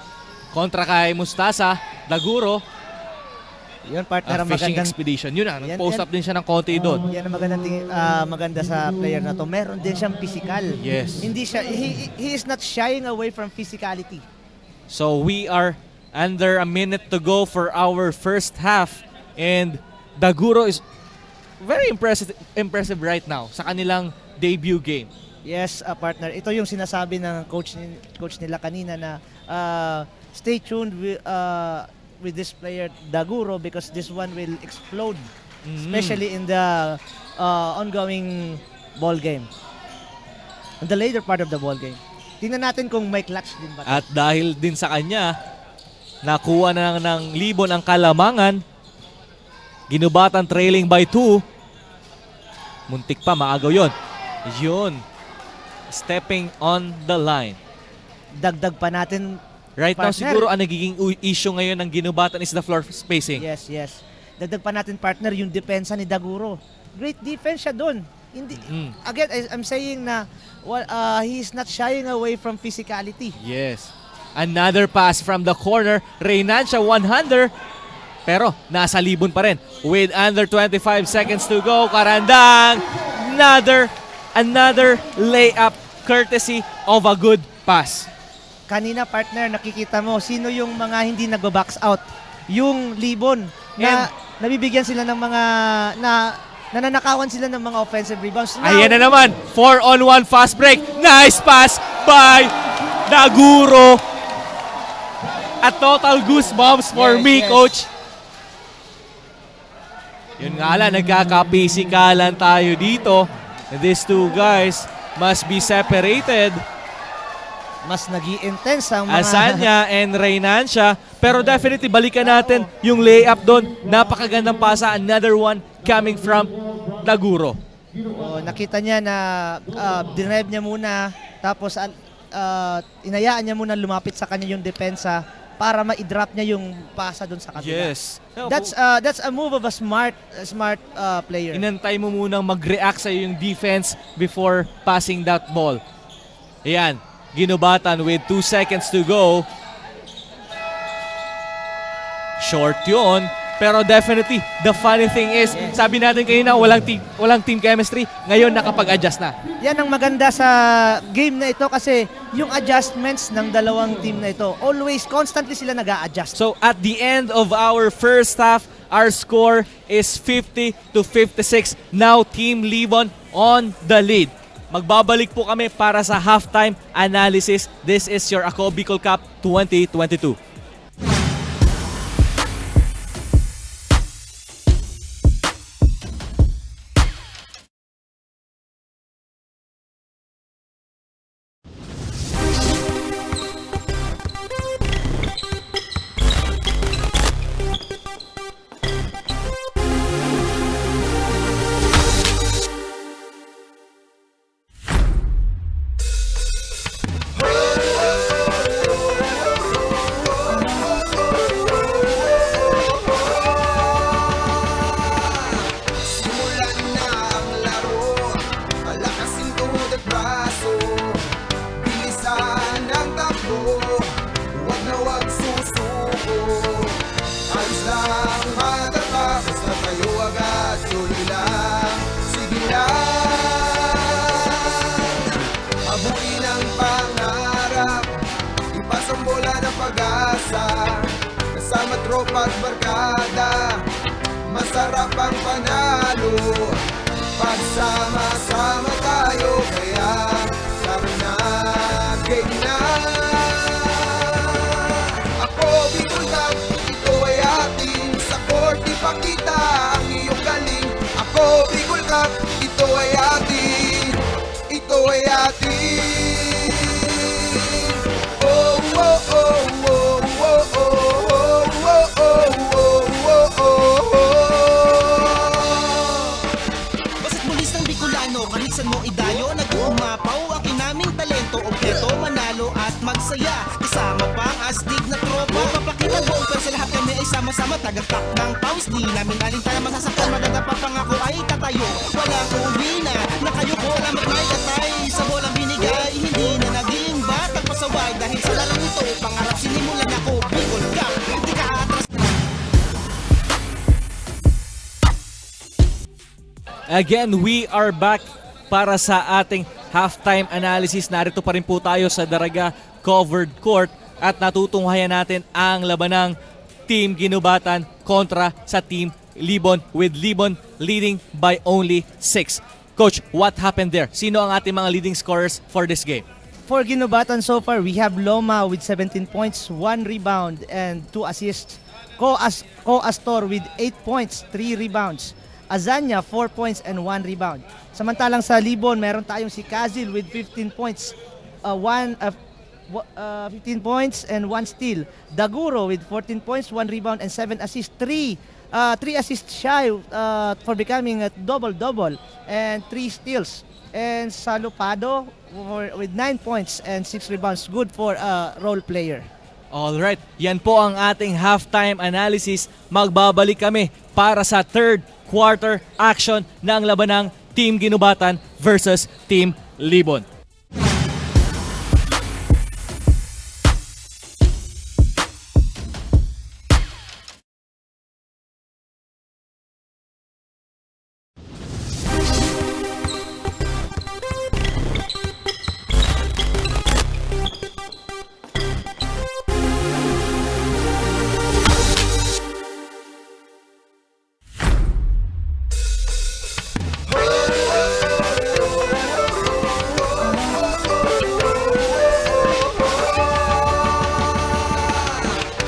kontra kay Mustasa. Daguro. Yun, partner, ang Fishing magandang expedition. Yun na, Yan, nag-post yan. up din siya ng konti doon. Yan ang maganda sa player na to. Meron din siyang physical. Yes. Hindi siya he is not shying away from physicality. So we are under a minute to go for our first half. And Daguro is very impressive right now sa kanilang debut game. Yes, partner. Ito yung sinasabi ng coach nila kanina na stay tuned with this player Daguro because this one will explode, especially in the ongoing ball game. In the later part of the ball game. Tingnan natin kung may clutch din ba. At dahil din sa kanya, nakuha na ng Libon ang kalamangan. Ginubatan trailing by 2. Muntik pa, maagaw yon. Yun. Stepping on the line. Dagdag pa natin. Right now, Partner. siguro ang nagiging issue ngayon ng ginubatan is the floor spacing. Yes. Dagdag pa natin, partner, yung depensa ni Daguro. Great defense siya doon. Hindi, again, I'm saying na he's not shying away from physicality. Yes. Another pass from the corner. Reynancia, one-hander. Pero nasa Libon pa rin. With under 25 seconds to go, Karandang. Another layup courtesy of a good pass. Kanina, partner, nakikita mo sino yung mga hindi nagba-box out. Yung Libon na nabibigyan sila ng mga nananakawan sila ng mga offensive rebounds. Now, Ayan na naman. 4-on-1 fast break. Nice pass by Daguro. A total goosebumps for Yes, me, yes. coach. Yun nga lang, nagkakapisikalan tayo dito. These two guys must be separated. mas nag-i-intense ang mga... Asanya and Reynancia. Pero definitely, balikan natin yung layup doon. Napakagandang pasa. Another one coming from Daguro. Nakita niya na dinrive niya muna, tapos inayaan niya muna lumapit sa kanya yung depensa para ma-drop niya yung pasa doon sa kabila. Yes. That's a move of a smart player. Inantay mo munang mag-react sa yung defense before passing that ball. Ayan. Ginubatan with 2 seconds to go. Short yun. Pero definitely, the funny thing is, sabi natin kanina, walang team chemistry. Ngayon, nakapag-adjust na. Yan ang maganda sa game na ito kasi yung adjustments ng dalawang team na ito, always, constantly sila nag-a-adjust. So, at the end of our first half, our score is 50-56. Now, Team Libon on the lead. Magbabalik po kami para sa halftime analysis. This is your Ako Bicol Cup 2022. Simulan na ang laro, palakasin tuhod at braso, bilisan ang takbo, huwag na huwag susuko. Ayos lang matatapos na tayo agad, tuloy lang, sige lang. Abuin ang pangarap, ipas ang bola ng pag-asa, kasama tropa at barkada. Masarap ang panalo, pagsama-sama tayo, kaya tara na, game na. Ako Bicol Cup, ito ay ating, sa court ipakita ang iyong galing. Ako Bicol Cup, ito ay ating, ito ay ating. Oh, oh, oh, oh, oh, oh, oh, oh, oh, oh, oh, oh. Basta't mulis ng Bicolano, kanisan mo idayo, nag-uumapaw ang kinaming talento, objeto, manalo at magsaya. Kasama pa ang astig na tropa, papakita buong pero sa lahat kami ay sama-sama, tagaktak ng paus. Di namin alintana masasaktan, maganda pa pangako ay tatayo. Walang uwi na kayo ko na magmay-atay, sa bolang binigay, hindi na naging batang pasaway. Dahil sa larong ito, pangarap sinimulan ako, Bicol Cup, di ka atras. Again, we are back para sa ating halftime analysis. Narito pa rin po tayo sa Daraga Covered Court at natutunghayan natin ang labanang Team Ginubatan kontra sa Team Libon, with Libon leading by only 6. Coach, what happened there? Sino ang ating mga leading scorers for this game? For Ginubatan so far, we have Loma with 17 points, 1 rebound, and 2 assists. Co-Astor with 8 points, 3 rebounds. Azanya, 4 points and 1 rebound. Samantalang sa Libon, meron tayong si Kazil with 15 points, 15 points and 1 steal. Daguro with 14 points, 1 rebound and 7 assists. 3 assists shy for becoming a double-double and 3 steals. And Salupado with 9 points and 6 rebounds. Good for a role player. Alright, yan po ang ating halftime analysis. Magbabalik kami para sa third quarter action ng labanang Team Ginubatan versus Team Libon.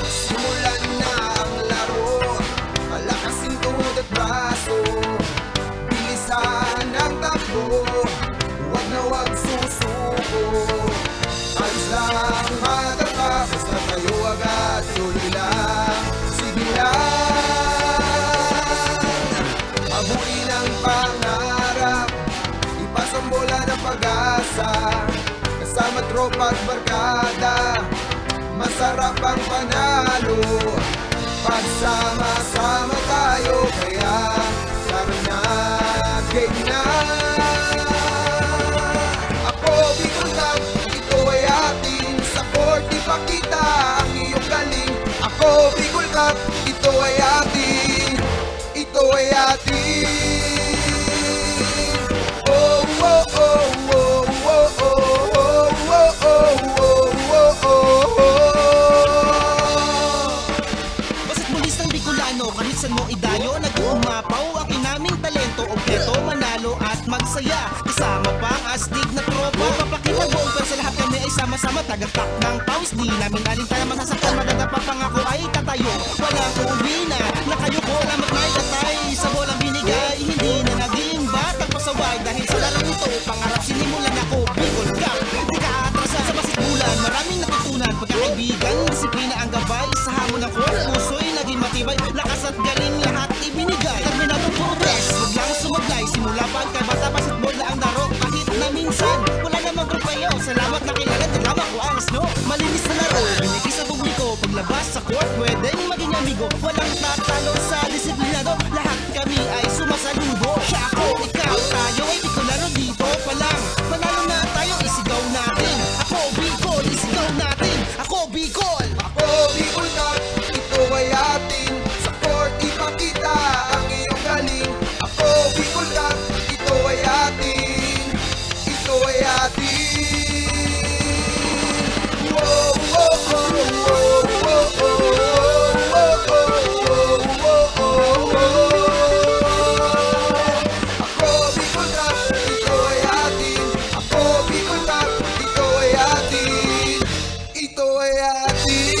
Simulan na ang laro, palakasin tuhod at braso, bilisan ang takbo, huwag na huwag susuko. Alis lang matapa, basta tayo agad, tuloy lang, sige lang. Abuin ang pangarap, ipasang bola ng pag-asa, kasama tropa at barkada. Masarap ang panalo, pagsama-sama tayo, kaya laro na, game na. Ako Bicol Cup, ito ay atin, sa court ipakita ang iyong galing. Ako Bicol Cup, ito ay atin, ito ay atin. Oh, oh, oh, oh, oh, oh, oh, oh, oh, oh, oh, oh. Basta't mulistang Bicolano, kahit saan mo idayo, nag-uumapaw ang inaming talento, objeto, manalo at magsaya. Kasama pa ang astig na tropa, papakita buong pero sa lahat kami ay sama-sama, tagatak ng pawis. Di namin alintana masasaktan, maganda pa pangako ay tatayo. Walang uuwi na kayo ko, lamat na itatay sa bolang binigay. Hindi na naging batang pasaway dahil sa larong ito, pangarap sinimulan ako, Bicol Cup. Di ka atrasan sa basketbulan, maraming natutunan, pagkakaibigan, disiplina ang gabay. Sa hamon ng court, puso'y naging matibay, lakas at galing lahat ibinigay. Terminadong progress, huwag lang sumablay, simula pa ang kabata, basketball na ang laro. Kahit na minsan, wala namang grupayo, salamat na kilala, drama ko ang snow. Malinis na laro, binigay sa publiko, paglabas sa court, pwedeng maging amigo. Walang tatalo sa disiplinado, lahat kami ay sumasaludo. Siya ako, ikaw, tayo ay Bicolano dito pa lang. Manalo na tayo, isigaw natin. Ako Bicol, isigaw natin. Ako Bicol. Ako Bicol Cup, ito ay atin, sa court ipakita ang iyong galing. Ako Bicol Cup, ito ay atin, ito ay atin. Whoa, whoa, whoa, whoa, whoa, whoa, whoa, whoa, whoa, whoa. Ako Bicol Cup, ito ay atin, ako Bicol Cup, ito ay atin, ito ay atin.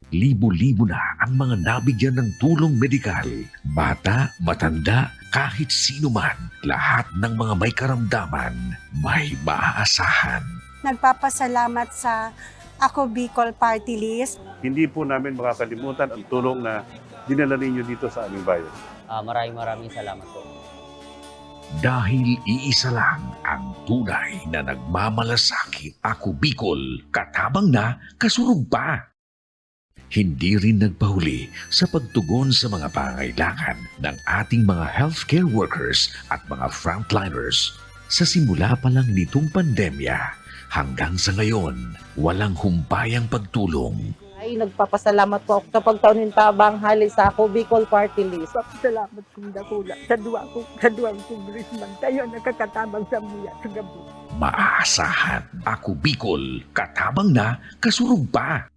Libo-libo na ang mga nabigyan ng tulong medikal. Bata, matanda, kahit sino man, lahat ng mga may karamdaman, may maaasahan. Nagpapasalamat sa Ako Bicol Party List. Hindi po namin makakalimutan ang tulong na dinala ninyo dito sa aming bayan. Maraming salamat po. Dahil iisa lang ang tunay na nagmamalasakit. Ako Bicol, katabang na, kasurug pa. Hindi rin nagpahuli sa pagtugon sa mga pangailangan ng ating mga healthcare workers at mga frontliners. Sa simula pa lang nitong pandemya, hanggang sa ngayon, walang humpayang pagtulong. Ay, nagpapasalamat po ako sa pagtaunin tabang hali sa ako Bicol Party List. Salamat kong dakula sa duwang congressman. Tayo nakakatabang sa muya sa gabi. Maaasahan, ako Bicol, katabang na, kasurug pa.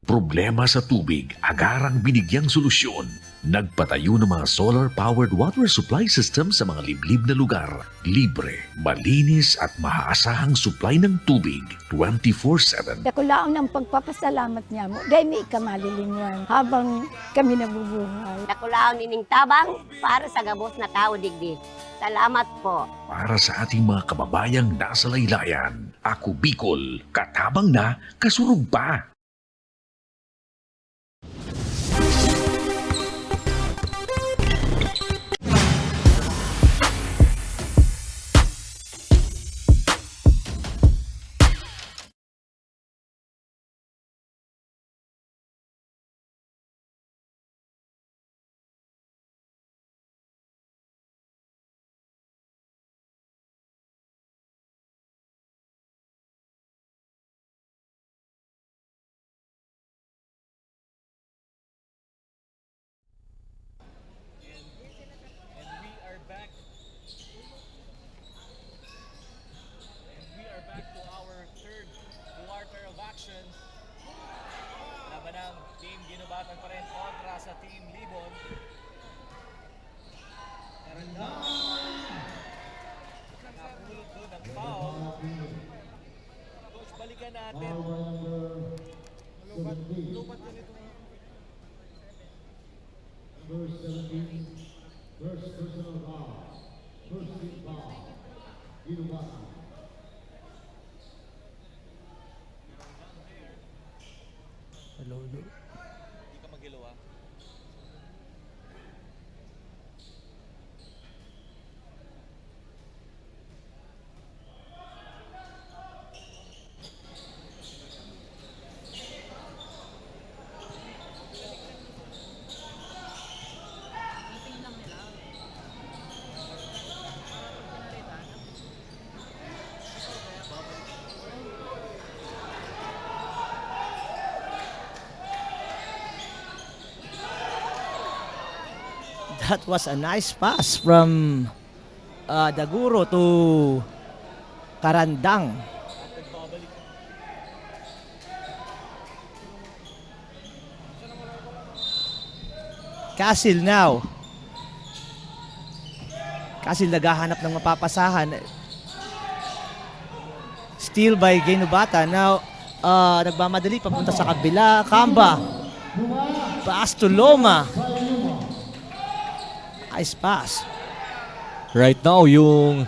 Problema sa tubig, agarang binigyang solusyon. Nagpatayo ng mga solar-powered water supply system sa mga liblib na lugar. Libre, malinis at maaasahang supply ng tubig 24/7. Dakulaon ang pagpapasalamat niya mo. Dahil may ikamalilinwan habang kami nabubuhay. Nakulaon nining tabang para sa gabos na tao digdi. Salamat po. Para sa ating mga kababayang nasa laylayan, ako Bicol, katabang na, kasurug pa. We are back to our third quarter of action. Laban ng Team Ginubatan pa rin kontra sa Team Libon. Nakapulot doon ang foul. Coach, balikan natin. Lupat din ito. Hindi ka magilaw ah. That was a nice pass from Daguro to Karandang. Casil now. Casil naghahanap ng mapapasahan. Steal by Ginubatan. Now, nagmamadali papunta sa kabila. Kamba. Pass to Loma. Nice pass. Right now, yung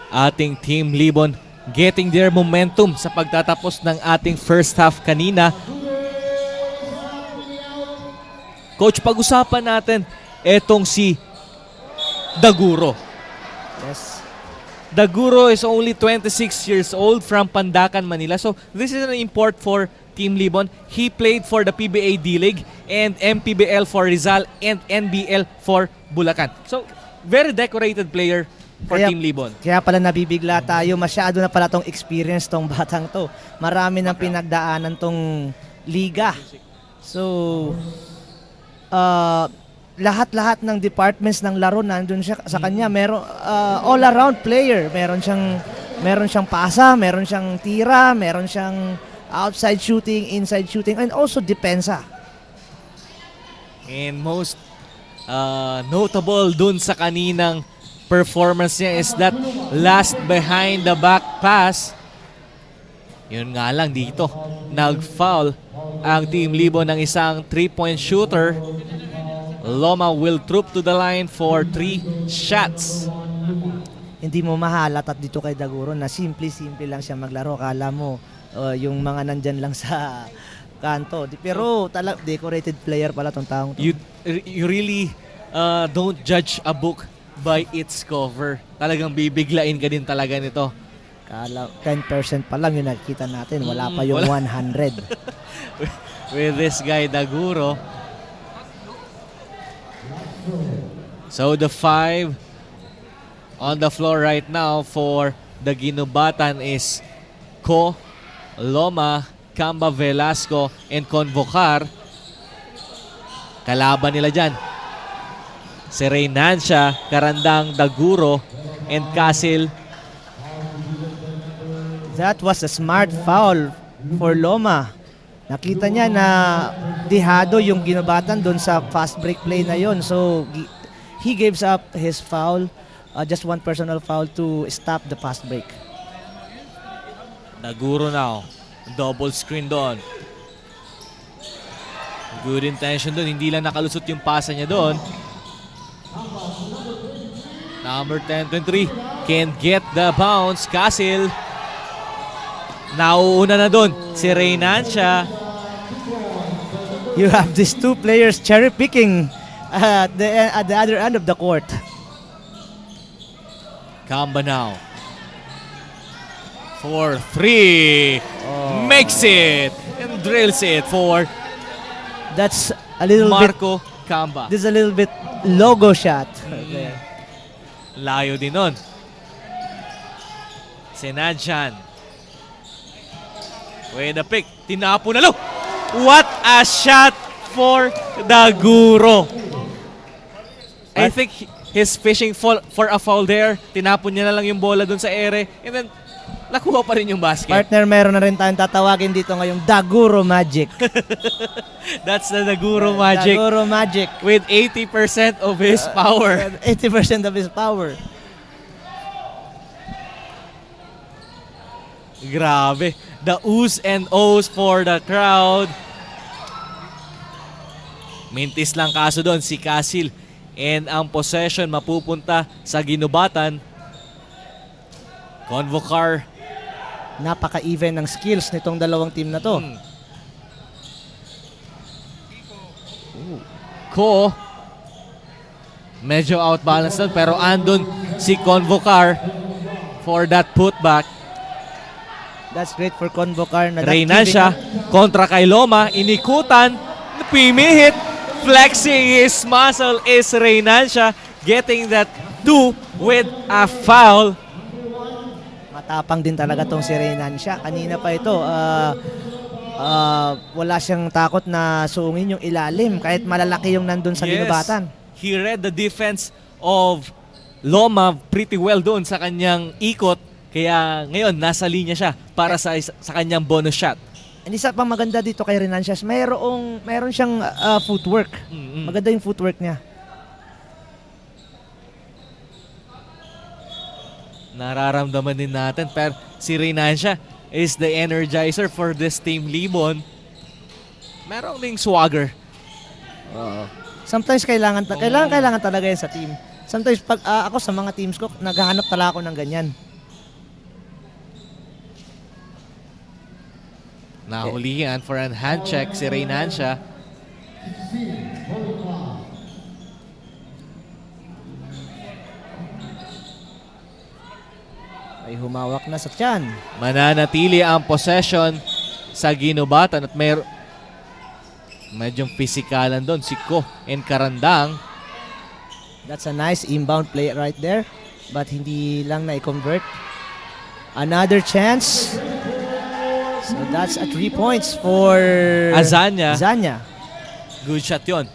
ating Team Libon getting their momentum sa pagtatapos ng ating first half kanina. Coach, pag-usapan natin etong si Daguro. Yes. Daguro is only 26 years old from Pandacan, Manila. So this is an import for Team Libon. He played for the PBA D-League and MPBL for Rizal and NBL for Bulacan. So very decorated player for Team Libon. Kaya pala nabibigla tayo. Masyado na pala tong experience tong batang to. Marami nang pinagdaanan tong liga. So, lahat-lahat ng departments ng laro nandun siya sa kanya. Meron all-around player. Meron siyang pasa, meron siyang tira, meron siyang outside shooting, inside shooting, and also depensa. And most notable dun sa kaninang performance niya is that last behind the back pass. Yun nga lang dito, nag-foul ang Team Libon ng isang 3-point shooter. Loma will troop to the line for 3 shots. Hindi mo mahalat at dito kay Daguro na simple lang siya maglaro. Kala mo yung mga nandyan lang sa kanto. Pero decorated player pala tong taong to. You really don't judge a book by its cover. Talagang bibiglain ka din talaga nito. Kala 10% pa lang yung nakikita natin. Wala pa yung Wala. 100. With this guy, Daguro. So the 5 on the floor right now for the Ginubatan is Ko, Loma, Camba Velasco, and Convocar. Kalaban nila dyan. Si Reynancia, Karandang, Daguro, and Casil. That was a smart foul for Loma. Nakita niya na dihado yung Ginubatan doon sa fast break play na yon. So he gives up his foul, just one personal foul to stop the fast break. Daguro now. Double screen doon. Good intention doon. Hindi lang nakalusot yung pasa niya doon. Number 10-23. Can't get the bounce. Casil. Nauuna na doon. Si Reynancia. You have these two players cherry picking at the other end of the court. Camba now. 4-3. Makes it. And drills it for That's a little Marco Camba. bit. This is a little bit logo shot. Okay. Layo din nun. Senadjan. With the pick. Tinapo na lo. What a shot for Daguro. I think he's fishing for a foul there. Tinapon niya na lang yung bola dun sa ere. And then, nakuha pa rin yung basket. Partner, meron na rin tayong tatawagin dito ngayong Daguro Magic. That's the Daguro magic. Daguro Magic. With 80% of his power. 80% of his power. Grabe. The oohs and ohs for the crowd. Mintis lang kaso doon si Casil. And ang possession mapupunta sa Ginubatan. Convocar. Napaka-even ng skills nitong dalawang team na to. Ko. Medyo outbalance doon pero andun si Convocar for that putback. That's great for Convocar na Reynancia kontra kay Loma. Inikutan. Pimihit. Flexing his muscle is Reynancia. Getting that 2 with a foul. Matapang din talaga tong si Reynancia. Kanina pa ito, wala siyang takot na suungin yung ilalim kahit malalaki yung nandun sa Ginubatan. He read the defense of Loma pretty well doon sa kanyang ikot. Kaya ngayon, nasa linya siya para sa kanyang bonus shot. And isa pang maganda dito kay Reynancia, meron siyang footwork. Maganda yung footwork niya. Nararamdaman din natin. Pero si Reynancia is the energizer for this team Libon. Meron ding swagger. Sometimes kailangan talaga yan sa team. Sometimes pag ako sa mga teams ko, naghahanap talaga ako ng ganyan. Nahulihan for an hand check si Reynancia. Ay humawak na sa tiyan. Mananatili ang possession sa Ginubatan at medyong pisikalan doon si Ko and Karandang. That's a nice inbound play right there. But hindi lang na-convert. Another chance. So that's a 3 points for Azanya. Good shot yon.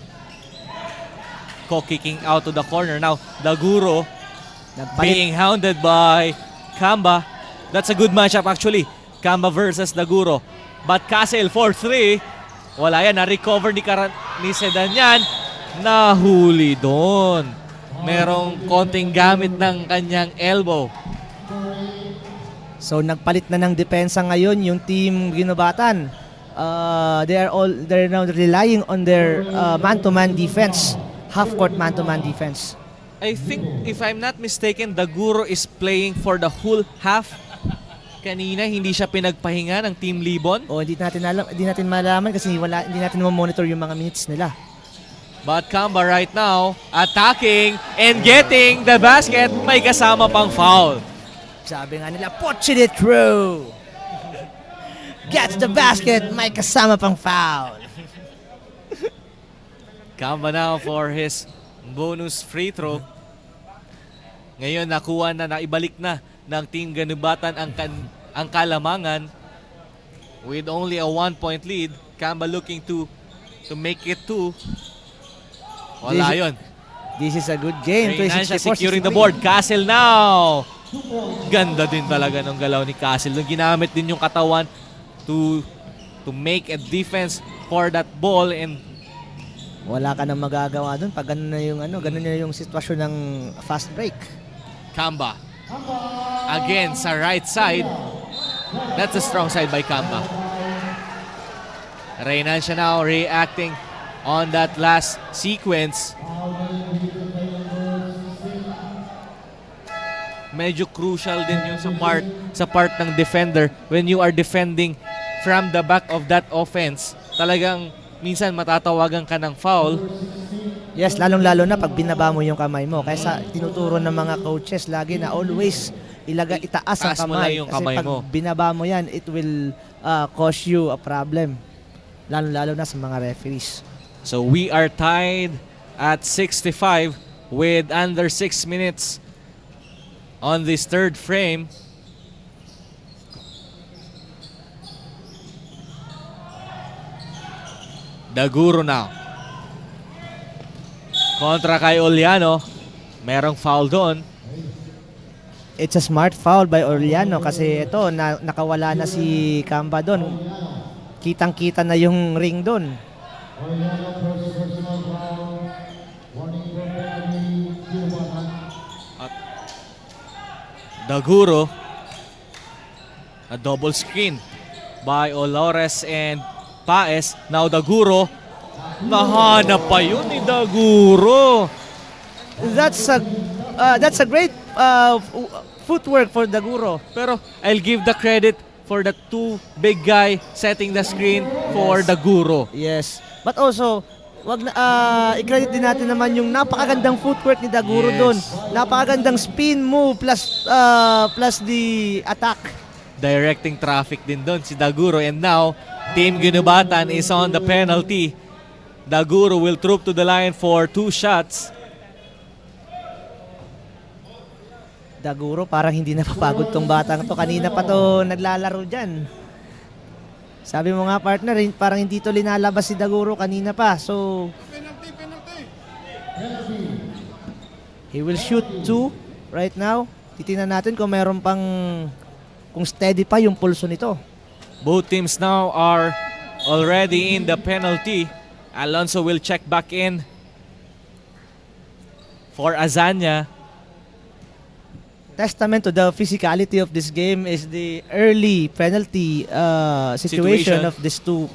Ko kicking out to the corner. Now, Daguro being hounded by Camba. That's a good matchup actually. Camba versus Daguro. But Casil 4-3. Wala yan. Na-recover ni Sedanyan. Nahuli doon. Merong konting gamit ng kanyang elbow. So nagpalit na ng depensa ngayon yung team Ginubatan. They're now relying on their man-to-man defense, half-court man-to-man defense. I think if I'm not mistaken, Daguro is playing for the whole half. Kanina hindi siya pinagpahinga ng Team Libon. Hindi natin malaman kasi hindi natin monitor yung mga minutes nila. But Kamba right now, attacking and getting the basket, may kasama pang foul. Sabi nga nila, puts it through. Gets the basket, may kasama pang foul. Kamba now for his bonus free throw. Ngayon nakuha na, naibalik na ng Team Ganubatan ang kalamangan with only a 1-point lead. Kamba looking to make it 2. Wala This- yun. This is a good game. Reinancia 64-63. securing the board. Castle now. Ganda din talaga ng galaw ni Castle. Nung ginamit din yung katawan to make a defense for that ball, and Wala ka nang magagawa doon pag ganun na yung sitwasyon ng fast break. Kamba. Again, sa right side. That's a strong side by Kamba. Reinancia now reacting on that last sequence. Medyo crucial din yung sa part ng defender when you are defending from the back of that offense. Talagang minsan matatawagan ka ng foul. Yes, lalong-lalo na pag binaba mo yung kamay mo. Kaya tinuturo ng mga coaches lagi na always itaas ang Taas mo lang kamay. yung Kasi kamay pag mo. binaba mo yan, it will cause you a problem. Lalong-lalo na sa mga referees. So we are tied at 65 with under 6 minutes on this third frame. Daguro now. Kontra kay Oliano. Merong foul doon. It's a smart foul by Orellano kasi ito, nakawala na si Kamba doon. Kitang-kita na yung ring doon. Daguro. A double screen by Olores and Paes. Now Daguro. Nahanap pa yun ni Daguro. That's a great footwork for Daguro. Pero I'll give the credit for the two big guy setting the screen for Daguro. Yes. But also, i-credit din natin naman yung napakagandang footwork ni Daguro Yes. doon. Napakagandang spin move plus the attack. Directing traffic din doon si Daguro. And now, Team Ginubatan is on the penalty. Daguro will troop to the line for 2 shots. Daguro parang hindi napapagod tong batang to. Kanina pa to naglalaro dyan. Sabi mo nga partner, parang hindi to linalabas si Daguro kanina pa. So, he will shoot 2 right now. Titingnan natin kung meron pang, kung steady pa yung pulso nito. Both teams now are already in the penalty. Alonso will check back in for Azania. Testament to the physicality of this game is the early penalty situation of these two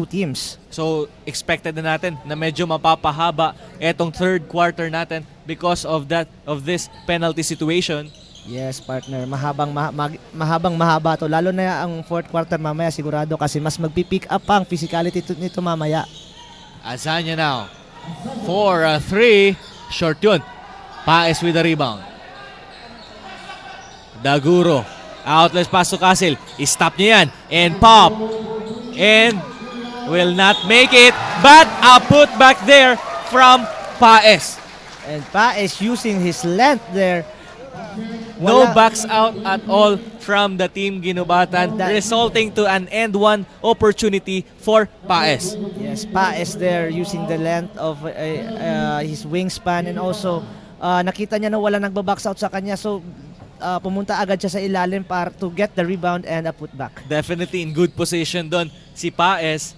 teams. So, expected na natin na medyo mapapahaba etong third quarter natin because of this penalty situation. Yes, partner. Mahabang mahaba to. Lalo na ang fourth quarter mamaya sigurado kasi mas magpipick up ang physicality nito mamaya. Azania now. For a 3. Short yun. Paes with the rebound. Daguro. Outlet pass to Castle. I-stop niya yan. And pop. And will not make it. But a put back there from Paes. And Paes using his length there. No Wala- backs out at all from the Team Ginubatan, resulting to an end one opportunity for Paes. Yes, Paes there using the length of his wingspan and also nakita niya na wala nagbabox out sa kanya so pumunta agad siya sa ilalim para to get the rebound and a putback. Definitely in good position doon si Paes,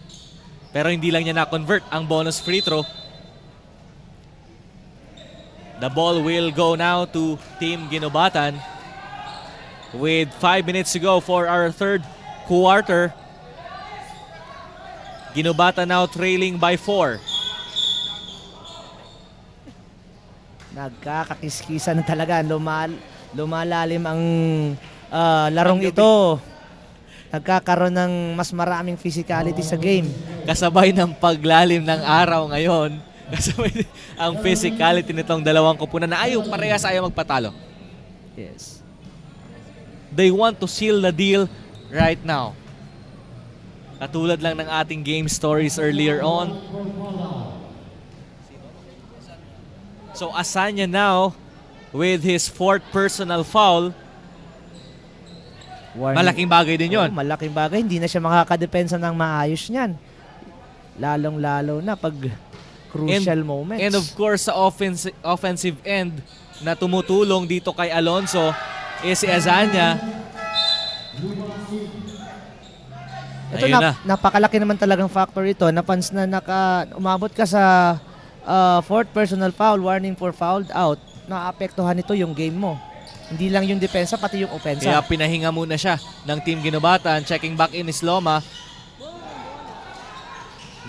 pero hindi lang niya na-convert ang bonus free throw. The ball will go now to Team Ginubatan with 5 minutes to go for our third quarter. Ginubatan now trailing by 4. Nagkakakiskisan na talaga. Lumalalim ang larong ito. Nagkakaroon ng mas maraming physicality sa game. Kasabay ng paglalim ng araw ngayon, Kasi ang physicality nitong dalawang kupunan na parehas ayaw magpatalo. Yes. They want to seal the deal right now. Katulad lang ng ating game stories earlier on. So Asanya now with his 4th personal foul. Malaking bagay din yon. Malaking bagay. Hindi na siya makakadepensa ng maayos niyan. Lalong-lalo na pag crucial moments. And of course sa offensive end na tumutulong dito kay Alonso si Asanya. Ito Ayun na. napakalaki naman talagang factor ito. Umabot ka sa 4th personal foul, warning for fouled out, naapektuhan nito yung game mo. Hindi lang yung depensa, pati yung opensa. Kaya pinahinga muna siya ng Team Ginobatan. Checking back in is Loma.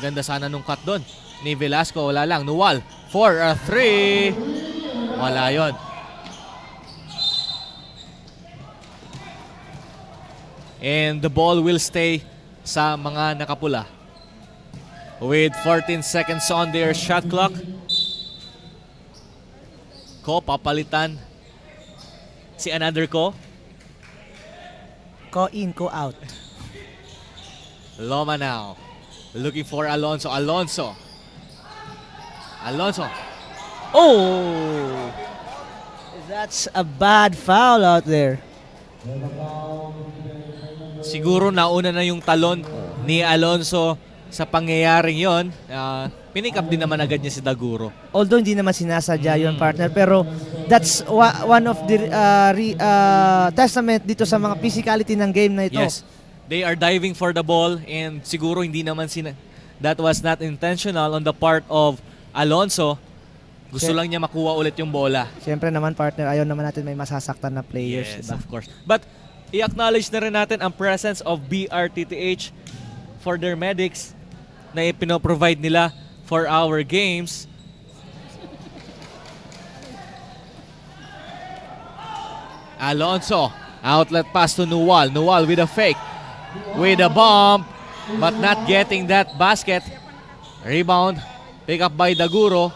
Ganda sana nung cut doon ni Velasco. Wala lang. Nuwal for a 3. Wala yon. And the ball will stay sa mga nakapula. With 14 seconds on their shot clock. Ko papalitan si another ko. Ko in, ko out. Loma now. Looking for Alonso. Alonso. Oh! That's a bad foul out there. Siguro nauna na yung talon ni Alonso sa pangyayaring yon. Pinik up din naman agad niya si Daguro. Although hindi naman sinasadya yun, partner, pero that's one of the testament dito sa mga physicality ng game na ito. Yes. They are diving for the ball and siguro hindi naman that was not intentional on the part of Alonso. Gusto lang niya makuha ulit yung bola. Siyempre naman, partner, ayaw naman natin may masasaktan na players. Yes, Diba? of course. But i-acknowledge na rin natin ang presence of BRTTH for their medics na ipino-provide nila for our games. Alonso, outlet pass to Nuwal. Nuwal with a fake, with a bump, but not getting that basket. Rebound, pick up by Daguro.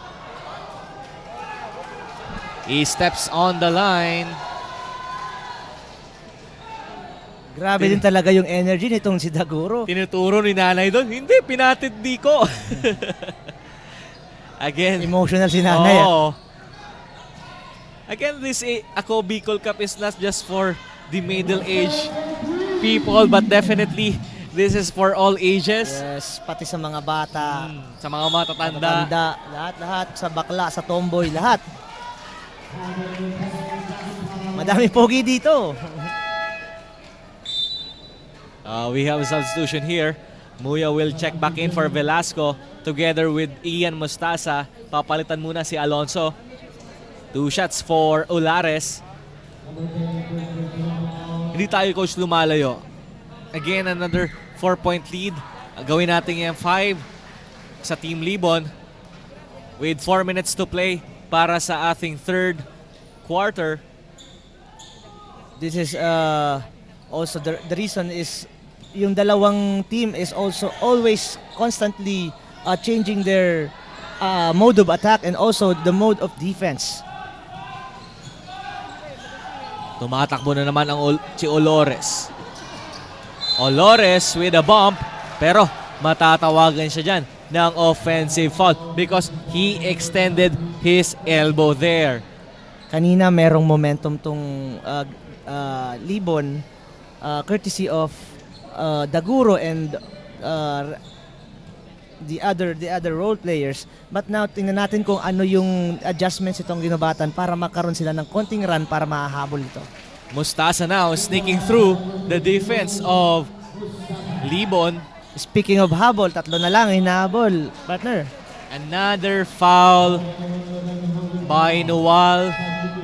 He steps on the line. Grabe din talaga yung energy nitong si Daguro. Tinuturo ni nanay doon, hindi, pinatid di ko. Again. Emotional si nanay. Oo. Again, this Ako Bicol Cup is not just for the middle-aged people, but definitely this is for all ages. Yes, pati sa mga bata. Sa mga matatanda. Matanda, lahat, sa bakla, sa tomboy, lahat. Madami pogi dito. We have a substitution here. Muya will check back in for Velasco together with Ian Mostasa. Papalitan muna si Alonso. 2 shots for Olares. Hindi tayo, coach, lumalayo. Again, another 4-point lead. Gawin natin yung 5 sa Team Libon with 4 minutes to play para sa ating third quarter. This is also the reason is yung dalawang team is also always constantly changing their mode of attack and also the mode of defense. Tumatakbo na naman si Olores. Olores with a bump, pero matatawagan siya dyan ng offensive foul because he extended his elbow there. Kanina merong momentum tong Libon courtesy of Daguro and the other role players, but now tingnan natin kung ano yung adjustments itong Ginobatan para magkaroon sila ng konting run para mahahabol ito. Mostasa now sneaking through the defense of Libon. Speaking of habol, 3 na lang hinahabol, partner. Another foul by Nuwal.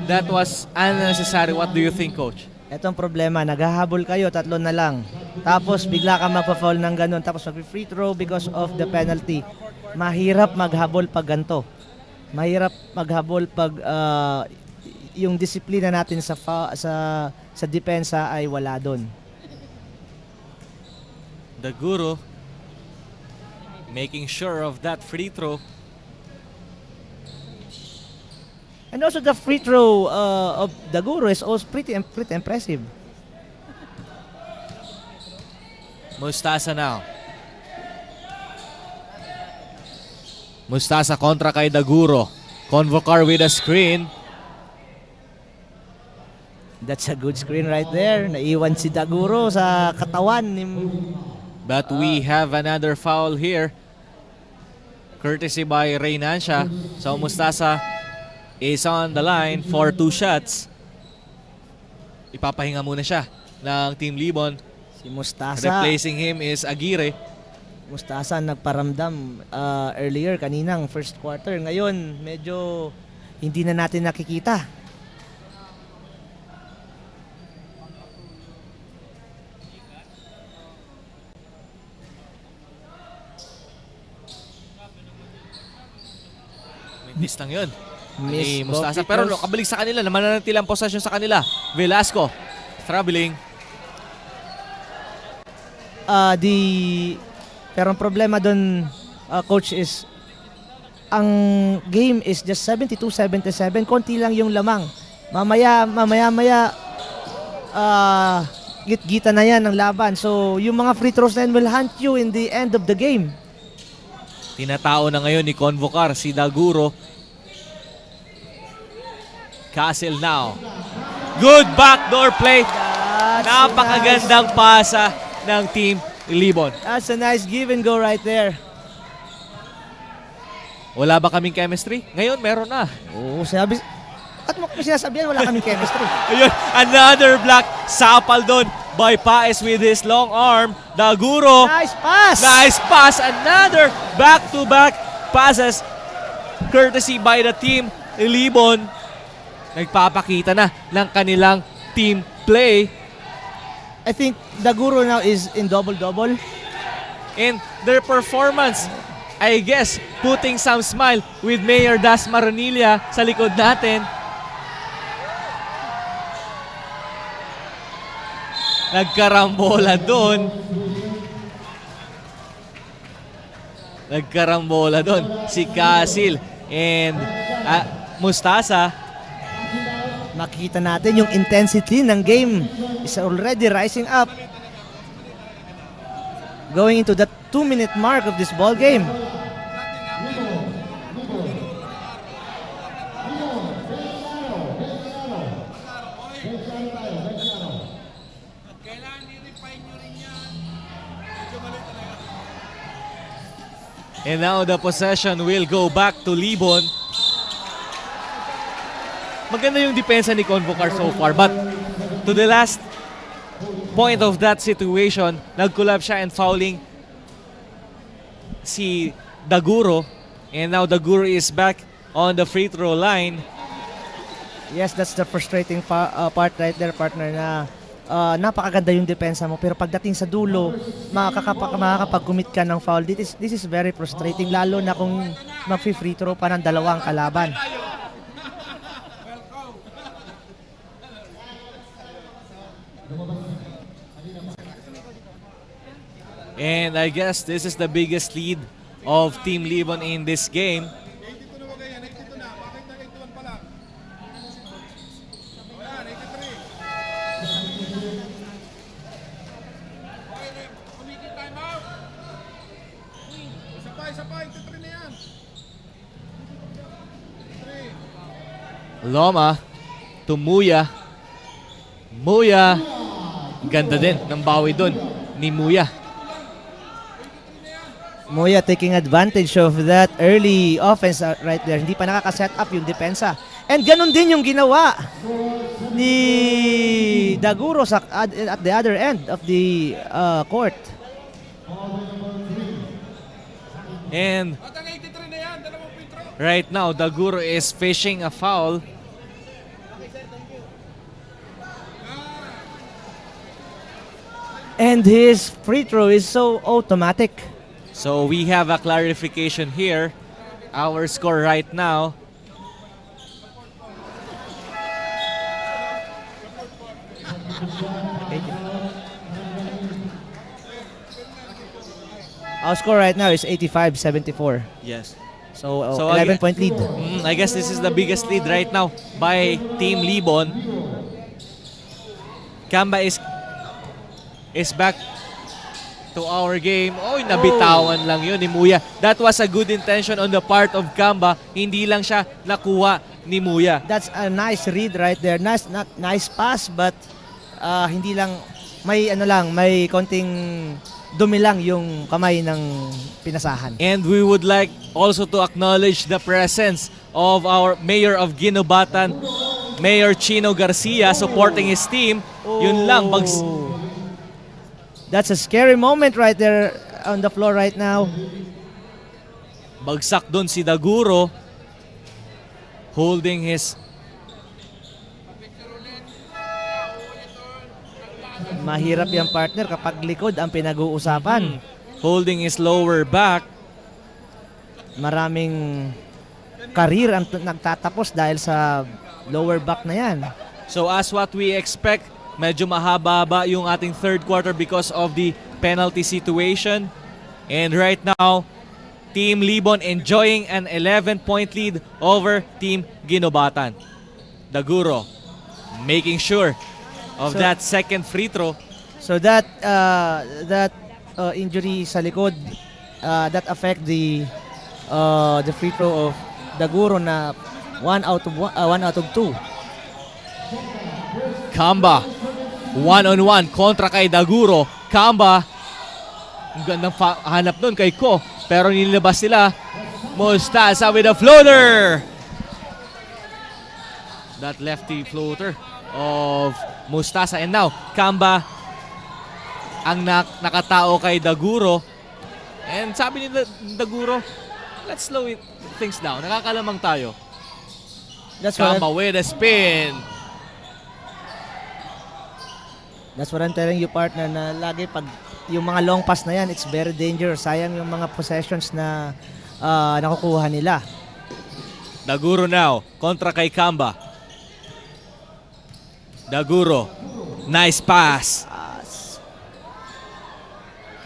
That was unnecessary. What do you think, coach? Etong problema, naghahabol kayo, 3 na lang. Tapos bigla ka magpa-foul ng ganun, tapos mag-free throw because of the penalty. Mahirap maghabol pag ganito. Mahirap maghabol pag yung disiplina natin sa depensa ay wala doon. Daguro making sure of that free throw. And also the free throw of Daguro is also pretty impressive. Mustasa now. Mustasa kontra kay Daguro. Convocar with a screen. That's a good screen right there. Naiwan si Daguro sa katawan ni... But we have another foul here. Courtesy by Reynancia. So Mustasa is on the line for 2 shots. Ipapahinga muna siya ng Team Libon. Si Mustasa. Replacing him is Aguirre. Mustasa nagparamdam earlier kaninang first quarter. Ngayon, medyo hindi na natin nakikita. Miss lang yun. Miss Ni Mustasa. Bobby Pero Cruz. kabalik sa kanila. Mananatilang possession sa kanila. Velasco. Traveling. Pero ang problema doon, coach, is ang game is just 72-77. Konti lang yung lamang. Mamaya, git-gita na yan ang laban. So, yung mga free throws na yan will hunt you in the end of the game. Tinatao na ngayon ni Convocar si Daguro. Castle now. Good backdoor play. Napakagandang pasa ng Team Libon. That's a nice give and go right there. Wala ba kaming chemistry? Ngayon, meron na. Oo, sabi... At mo kung sinasabihan, wala kaming chemistry. Ayun, another block. Sapal doon by Paes with his long arm. Daguro. Nice pass! Nice pass. Another back-to-back passes courtesy by the Team Libon. Nagpapakita na ng kanilang team play. I think Daguro now is in double-double. And their performance, I guess, putting some smile with Mayor Das Maronilla sa likod natin. Nagkarambola doon. Si Casil and Mustasa. Makikita natin yung intensity ng game is already rising up. Going into the 2-minute mark of this ball game. And now the possession will go back to Libon. Maganda yung depensa ni Convocar so far, but to the last point of that situation, nag-collapse siya and fouling si Daguro. And now Daguro is back on the free throw line. Yes, that's the frustrating part right there, partner, na napakaganda yung depensa mo, pero pagdating sa dulo, makakapag-commit ka ng foul. This is very frustrating, lalo na kung mag-free throw pa ng dalawang kalaban. And I guess this is the biggest lead of Team Libon in this game. Loma to Muya. Muya. Ganda din ng bawi doon ni Muya. Muya taking advantage of that early offense right there. Hindi pa nakaka-set up yung depensa. And ganun din yung ginawa ni Daguro at the other end of the court. And right now, Daguro is fishing a foul. And his free throw is so automatic. So we have a clarification here. Our score right now. Our score right now is 85-74. Yes. So, So, 11-point lead. I guess this is the biggest lead right now by Team Libon. Kamba is back to our game. Oy, nabitawan lang yun ni Muya. That was a good intention on the part of Kamba. Hindi lang siya nakuha ni Muya. That's a nice read right there. Nice pass, but hindi lang, may konting dumi lang yung kamay ng pinasahan. And we would like also to acknowledge the presence of our Mayor of Ginobatan, Mayor Chino Garcia, supporting his team. Yun lang, That's a scary moment right there on the floor right now. bagsak doon si Daguro, holding his... Mahirap yung partner kapag likod ang pinag-uusapan. holding his lower back. Maraming career ang nagtatapos dahil sa lower back na yan. So as what we expect, medyo mahaba yung ating third quarter because of the penalty situation. And right now, Team Libon enjoying an 11-point lead over Team Ginobatan. Daguro making sure of that second free throw. So that injury sa likod that affect the free throw of Daguro na 1 out of 2. Kamba, one-on-one kontra kay Daguro. Kamba, ang gandang hanap nun kay Ko. Pero nilabas sila. Mustasa with a floater. That lefty floater of Mustasa. And now, Kamba ang nakatao kay Daguro. And sabi ni Daguro, let's slow things down. Nakakalamang tayo. Kamba with a spin. That's what I'm telling you, partner, na lagi pag yung mga long pass na yan, it's very dangerous. Sayang yung mga possessions na nakukuha nila. Daguro now, kontra kay Kamba. Daguro, nice pass.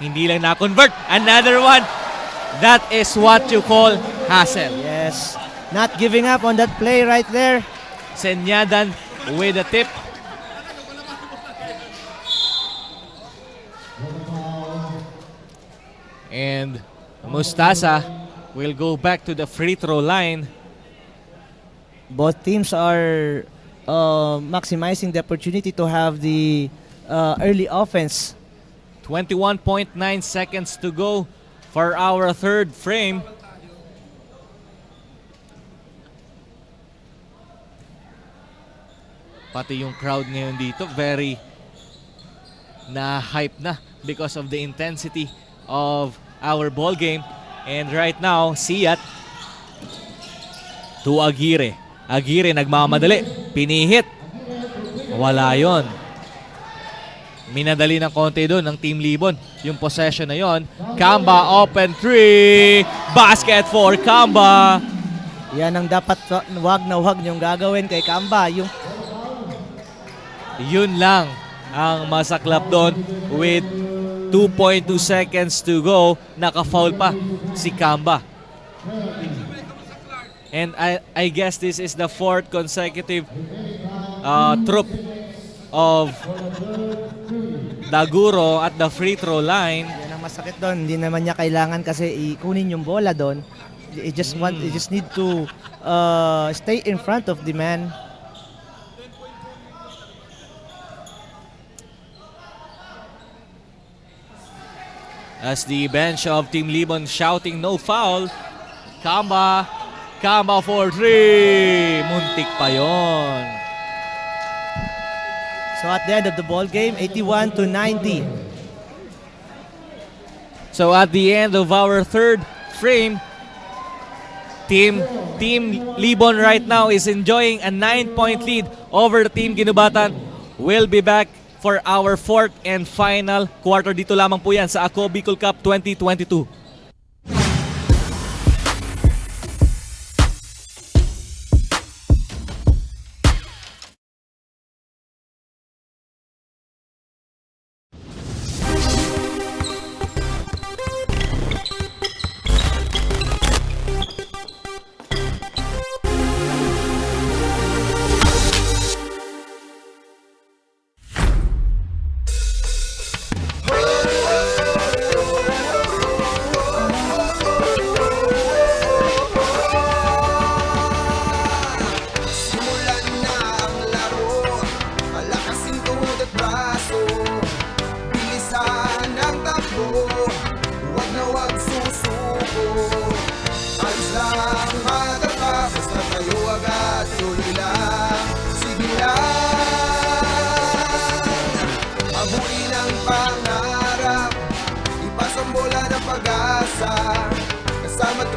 Hindi lang na-convert. Another one. That is what you call hustle. Yes. Not giving up on that play right there. Senyadan with a tip. And Mustasa will go back to the free throw line. Both teams are maximizing the opportunity to have the early offense. 21.9 seconds to go for our third frame. Pati yung crowd ngayon dito, very na-hype na because of the intensity of our ball game. And right now, Siyat to Aguirre. Aguirre nagmamadali. Pinihit. Wala yon. Minadali ng konti doon ng Team Libon. Yung possession na yon. Kamba open three. Basket for Kamba. Yan ang dapat wag niyong gagawin kay Kamba. Yun lang ang masaklap doon with 2.2 seconds to go. Naka-foul pa si Kamba. And I guess this is the fourth consecutive troop of Daguro at the free throw line. Yan ang masakit doon. Hindi naman niya kailangan kasi ikunin yung bola doon. You just need to stay in front of the man. As the bench of Team Libon shouting no foul. Kamba for three. Muntik pa yon. So at the end of the ball game, 81-90. So at the end of our third frame, Team Libon right now is enjoying a 9-point lead over the Team Ginobatan. We'll be back for our fourth and final quarter. Dito lamang po yan sa Ako Bicol Cup 2022.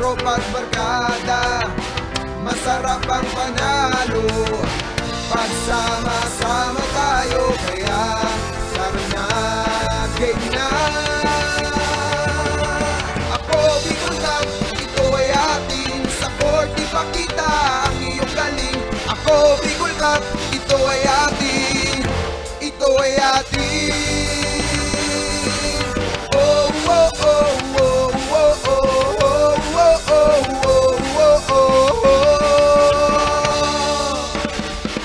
tropa't barkada, masarap ang panalo. Pagsama-sama tayo, kaya tara na, game na. Ako Bicol Cup, ito ay atin. Sa court ipakita ang iyong galing. Ako Bicol Cup, ito ay atin. Ito ay atin. Oh, oh, oh, oh, oh, oh, oh, oh, oh, oh, oh, oh.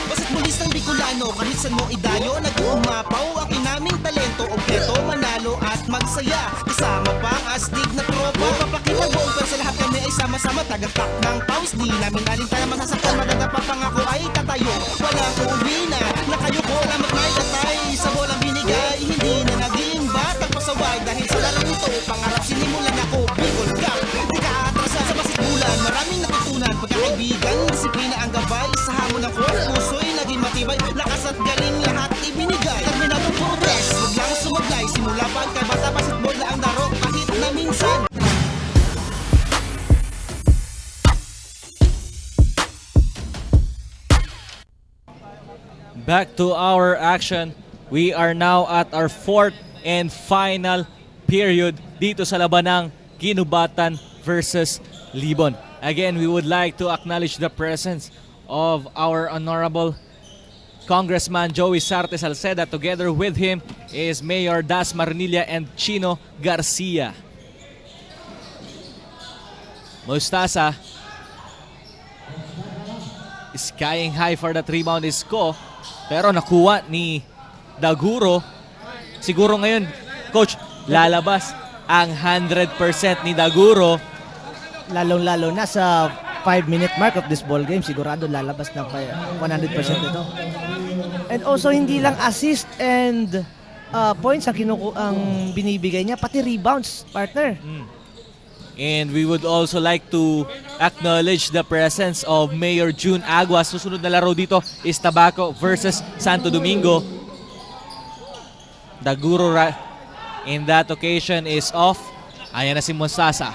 Basta't bulisang Bicolano, kahit saan mo idayo, nag-uumapaw ang kinaming talento, objeto, manalo at magsaya. Kasama pa ang astig na tropa, papakita buong pero sa lahat kami ay sama-sama. Tagatak ng paus, di namin alintaya masasaktan. Maganda pa pangako ay tatayo, walang uuwi na kayo ko lamang may tatay. Sa bolang binigay, hindi na naging batang pasaway. Dahil sa larong ito, pangarap sinimulan ako, Bicol Cup. Di ka atrasa sa basketbulan, maraming natutunan. Pagkakaibigan, disiplina ang gabay. Sa hamon ng court, puso'y naging matibay. Lakas at galing lahat ibinigay. Terminado puro tres, huwag lang sumablay. Simula pa kay bata, basketball na ang daro kahit na minsan. Back to our action. We are now at our fourth and final period dito sa labanang Ginubatan versus Libon. Again, we would like to acknowledge the presence of our Honorable Congressman Joey Sarte Salceda. Together with him is Mayor Das Marnilla and Chino Garcia. Mustasa skying high for that rebound is Ko. Pero nakuha ni Daguro. Siguro ngayon, Coach, lalabas ang 100% ni Daguro. Lalong-lalo na sa 5-minute mark of this ball game, sigurado lalabas ng 100% ito. And also, hindi lang assist and points ang binibigay niya, pati rebounds, partner. And we would also like to acknowledge the presence of Mayor June Aguas. Susunod na laro dito is Tabaco versus Santo Domingo. Daguro in that occasion is off. Ayan na si Monsasa.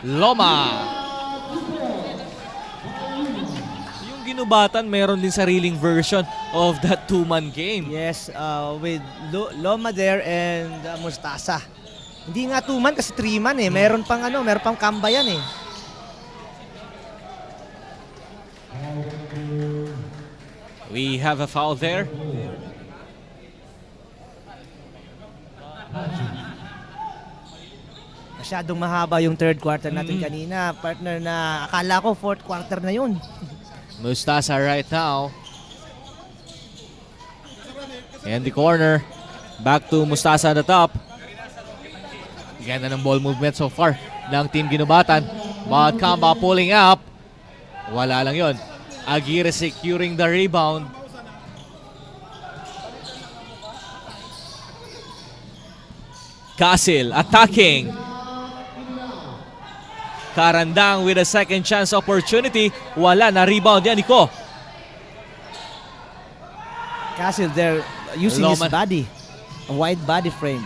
Loma. Yung Ginubatan, mayroon din sariling version of that two-man game. Yes, with Loma there and Mustasa. Hindi nga 2-man kasi 3-man eh. Meron pang kamba yan eh. We have a foul there. Masyadong mahaba yung third quarter natin kanina. Partner, na akala ko fourth quarter na yun. Mustasa right now. And the corner. Back to Mustasa at the top. Ganda ng ball movement so far ng Team Ginubatan. But Kamba pulling up. Wala lang yon. Aguirre securing the rebound. Casil attacking. Karandang with a second chance opportunity. Wala na rebound yan, Nico. Casil there using his Loman. body. A wide body frame.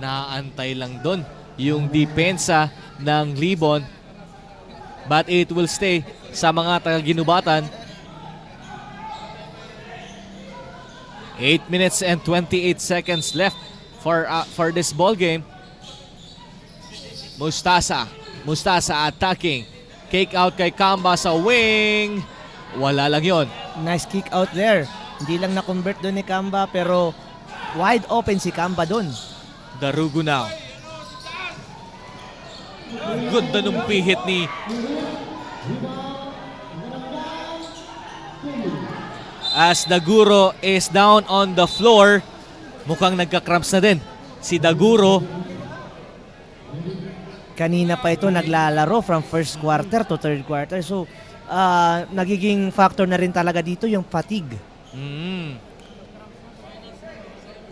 Naantay lang doon yung depensa ng Libon. But it will stay sa mga taga-Ginubatan. 8 minutes and 28 seconds left for this ball game. Mustasa attacking. Kick out kay Kamba sa wing. Wala lang yon. Nice kick out there. Hindi lang na-convert doon ni Kamba pero wide open si Kamba doon. Darugo now. Ganda nung pihit ni as Daguro is down on the floor. Mukhang nagka-cramps na din si Daguro. Kanina pa ito naglalaro from first quarter to third quarter. So, nagiging factor na rin talaga dito yung fatigue.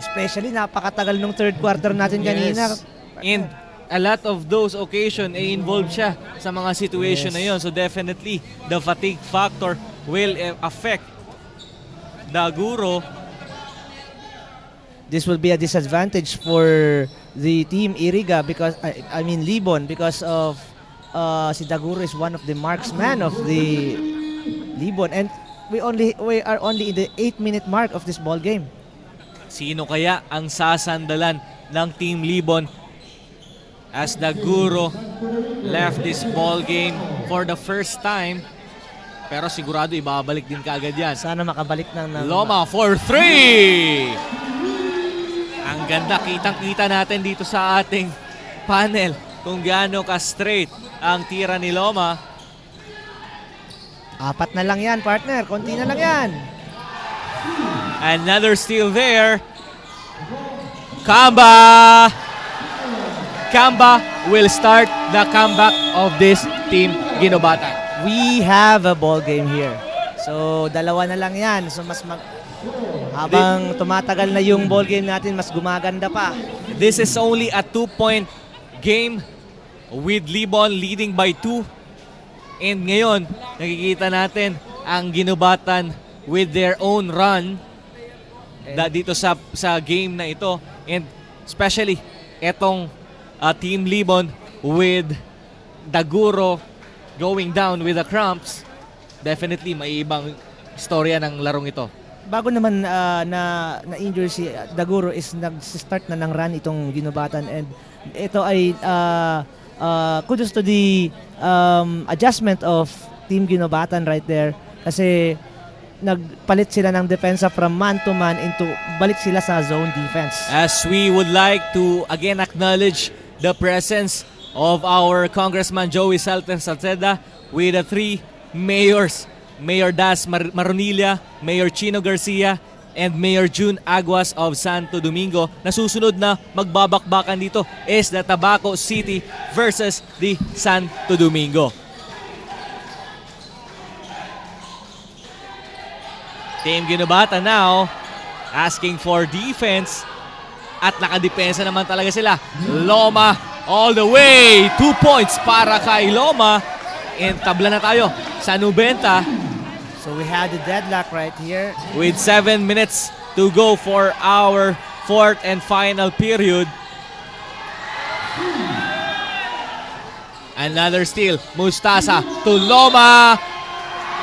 Especially napakatagal nung third quarter natin kanina. Yes. And a lot of those occasion ay involved siya sa mga situation na yon. So definitely the fatigue factor will affect Daguro. this will be a disadvantage for the team Iriga because I mean Libon because of si Daguro is one of the marksmen of the Libon, and we are only in the 8-minute mark of this ball game. Sino kaya ang sasandalan ng Team Libon as Daguro left this ball game for the first time? Pero sigurado ibabalik din kaagad yan. Sana makabalik ng Loma for 3! Ang ganda, kitang-kita natin dito sa ating panel kung gaano ka-straight ang tira ni Loma. 4 na lang yan, partner. Konti na lang yan. Another steal there. Kamba! Kamba will start the comeback of this Team Ginobatan. We have a ball game here. So, 2 na lang yan. So, habang tumatagal na yung ball game natin, mas gumaganda pa. This is only a 2-point game with Libon leading by 2. And ngayon, nakikita natin ang Ginobatan with their own run dito sa game na ito. And especially, etong Team Libon with Daguro going down with the cramps. Definitely, may ibang istorya ng larong ito. Bago naman na-injure si Daguro is nag-start na ng run itong Ginobatan, and ito ay kudos to the adjustment of Team Ginobatan right there kasi nagpalit sila ng depensa from man to man into balik sila sa zone defense. As we would like to again acknowledge the presence of our Congressman Joey Salceda with the 3 mayors, Mayor Das Maronilla, Mayor Chino Garcia, and Mayor June Aguas of Santo Domingo. Nasusunod na magbabakbakan dito is the Tabaco City versus the Santo Domingo. Team Ginobatan now asking for defense at nakadepensa naman talaga sila. Loma all the way. 2 points para kay Loma. And tabla na tayo sa 90. So we had the deadlock right here. With 7 minutes to go for our 4th and final period. Another steal. Mustasa to Loma.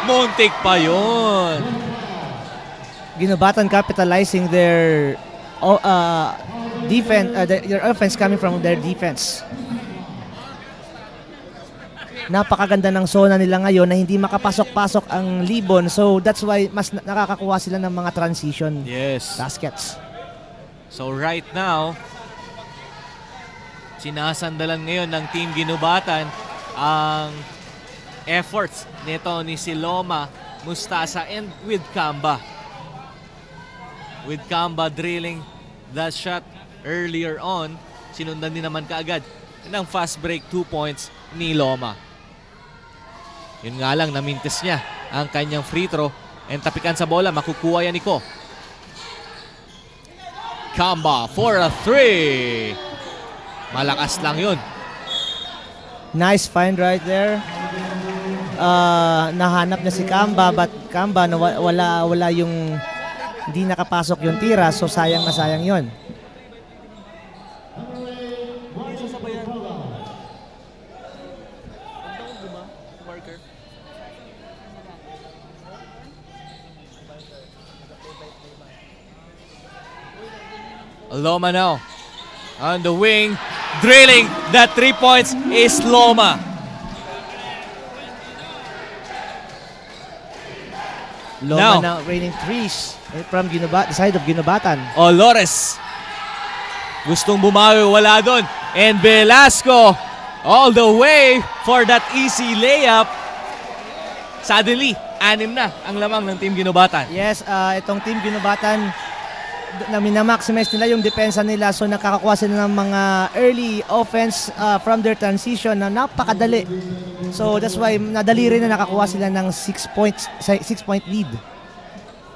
Muntik pa yun. Ginobatan capitalizing their defense, their offense coming from their defense. Napakaganda ng zona nila ngayon na hindi makapasok-pasok ang Libon, so that's why mas nakakakuha sila ng mga transition baskets. So right now, sinasandalan ngayon ng Team Ginobatan ang efforts nito ni si Loma, Mustasa, and with Kamba. With Kamba drilling that shot earlier on, sinundan din naman kaagad ng fast break 2 points ni Loma. Yun nga lang, namintis niya ang kanyang free throw and tapikan sa bola, makukuha yan ni Ko. Kamba for a 3. Malakas lang yun. Nice find right there. Nahanap na si Kamba, but Kamba wala yung hindi nakapasok yung tira, so sayang na sayang yun. Loma now on the wing, drilling that 3 points is Loma. Loma now raining threes from the side of Ginobatan. Olores gustong bumawi, wala doon. And Velasco all the way for that easy layup. Suddenly, 6 na ang lamang ng Team Ginobatan. Yes, itong Team Ginobatan na minamaximize nila yung depensa nila, so nakakakuha sila ng mga early offense from their transition na napakadali. So that's why nadali rin na nakakuha sila ng 6-point lead.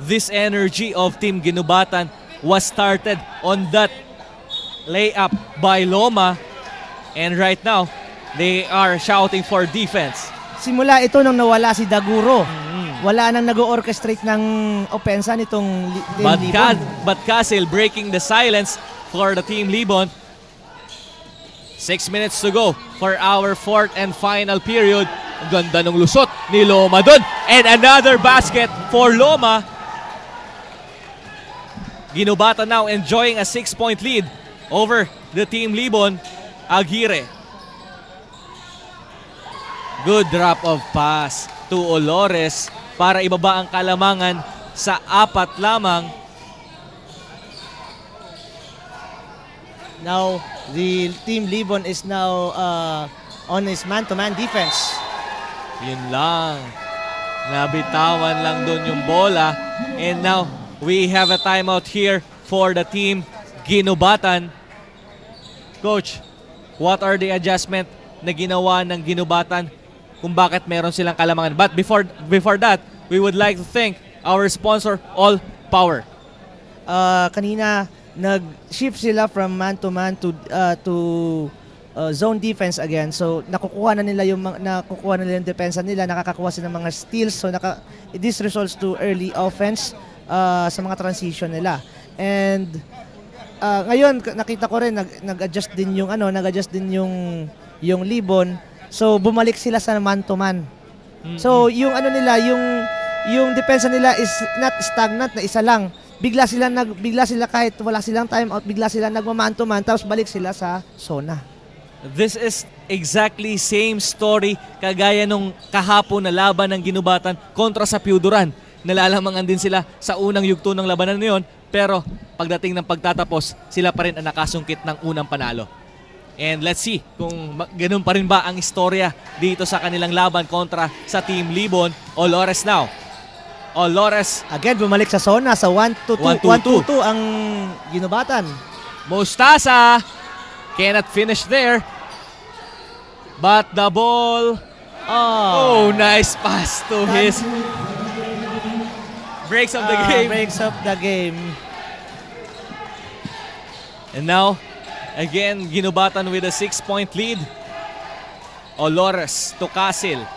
This energy of Team Ginobatan was started on that layup by Loma, and right now they are shouting for defense. Simula ito nang nawala si Daguro. wala nang nag-orchestrate ng opensa nitong Team But, Libon. but Castle breaking the silence for the Team Libon. 6 minutes to go for our fourth and final period. Ang ganda ng lusot ni Loma doon. And another basket for Loma. Ginubata now enjoying a 6-point lead over the Team Libon. Aguirre. Good drop of pass to Olores para ibaba ang kalamangan sa 4 lamang. Now, the Team Libon is now on his man-to-man defense. Yun lang. Nabitawan lang doon yung bola. And now, we have a timeout here for the Team Ginubatan. Coach, what are the adjustment na ginawa ng Ginubatan kung bakit meron silang kalamangan? But before that, we would like to thank our sponsor, All Power. Kanina, nag-shift sila from man-to-man to zone defense again. So nakukuha na nila yung depensa nila, nakakakuha sila ng mga steals. So this results to early offense sa mga transition nila. And ngayon nakita ko rin nag-adjust din yung Libon. So bumalik sila sa man-to-man. So yung yung depensa nila is not stagnant na isa lang. Bigla sila kahit wala silang timeout, bigla sila nagmaman-to-man tapos balik sila sa zona. This is exactly same story kagaya nung kahapon na laban ng Ginubatan kontra sa Piuduran. Nalalamangan din sila sa unang yugto ng labanan na yun, pero pagdating ng pagtatapos, sila pa rin ang nakasungkit ng unang panalo. And let's see kung ganun pa rin ba ang istorya dito sa kanilang laban kontra sa Team Libon. Olores now. Olores. Again, bumalik sa zona sa 1-2-2 ang Ginubatan. Mostaza cannot finish there. But the ball, oh nice pass to his. Breaks up the game. Breaks up the game. And now, again, Ginubatan with a 6-point lead. Olores to Castle.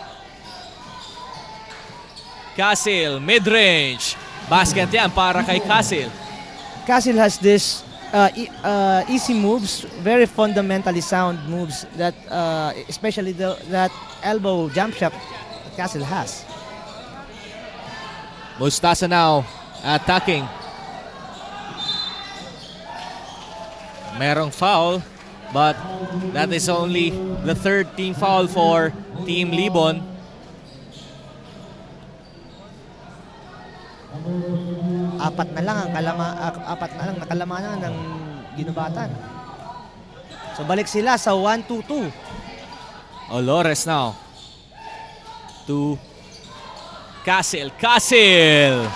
Castle, mid-range. Basket yan para kay Castle. Castle has this easy moves, very fundamentally sound moves that especially that elbow jump shot Castle has. Mostaza now attacking. Merong foul, but that is only the third team foul for Team Libon. Apat na lang nakalamanan ng Ginubatan. So balik sila sa 1-2-2. Olores now to Castle. Castle!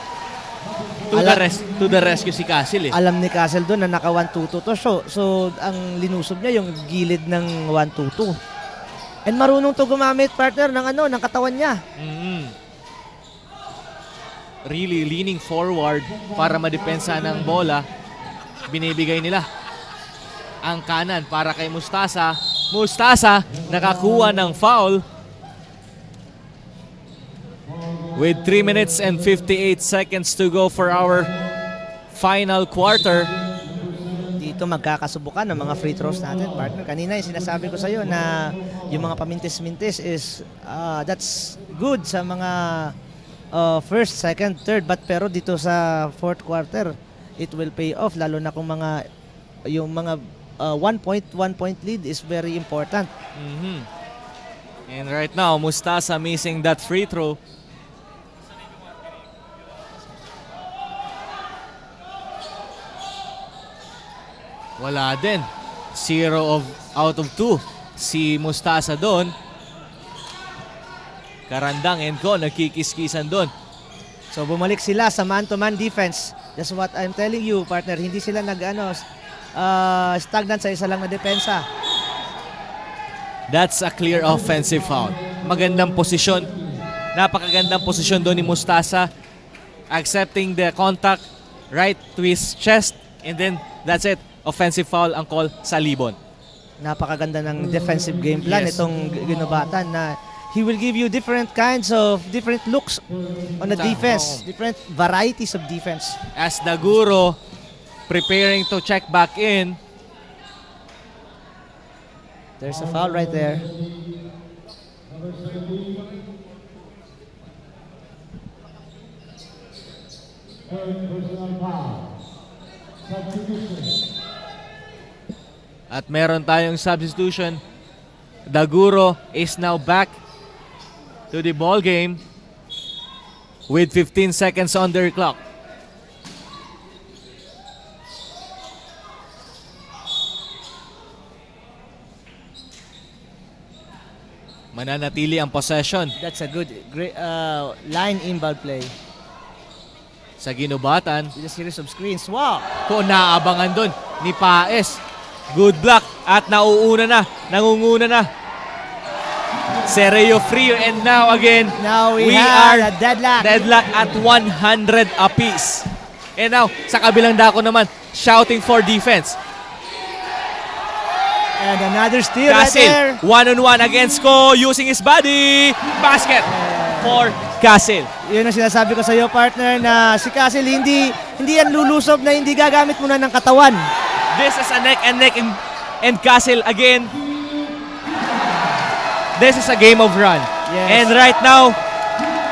To the rescue si Castle eh. Alam ni Castle doon na naka 1-2-2 to. So ang linusob niya yung gilid ng 1-2-2. And marunong to gumamit, partner, ng katawan niya. Really leaning forward para madepensa ng bola. Binibigay nila ang kanan para kay Mostaza. Mostaza nakakuha ng foul. With 3 minutes and 58 seconds to go for our final quarter. Dito magkakasubukan ng mga free throws natin, partner. Kanina yung sinasabi ko sa iyo na yung mga pamintis-mintis is that's good sa mga first, second, third, but pero dito sa fourth quarter, it will pay off lalo na kung yung mga 1 point lead is very important. And right now, Mostaza missing that free throw. Wala din. 0 out of 2 si Mostaza doon. Karandang and Ko nagkikiskisan doon. So bumalik sila sa man-to-man defense. That's what I'm telling you, partner. Hindi sila stagnant sa isa lang na depensa. That's a clear offensive foul. Magandang posisyon. Napakagandang posisyon doon ni Mostaza. Accepting the contact right to his chest. And then that's it. Offensive foul ang call sa Libon. Napakaganda ng defensive game plan Yes. itong Ginubatan na he will give you different looks on the defense, different varieties of defense. As Daguro preparing to check back in. There's a foul right there. At meron tayong substitution. Daguro is now back to the ball game with 15 seconds on their clock. Mananatili ang possession That's a great line inbound play. sa ginubatan. With a series of screens. Wow! Kung naabangan dun ni Paes. Good block at nangunguna na. Sereo Frio, and now again, Now we are have a deadlock. at 100 apiece. And now, sa kabilang dako naman, shouting for defense. And another steal right Castle, there. one-on-one against Ko using his body. Basket for Castle. Yun ang sinasabi ko sa iyo, partner, na si Castle hindi yan lulusob na hindi gagamit muna ng katawan. This is a neck and Castle again. This is a game of run. Yes. And right now,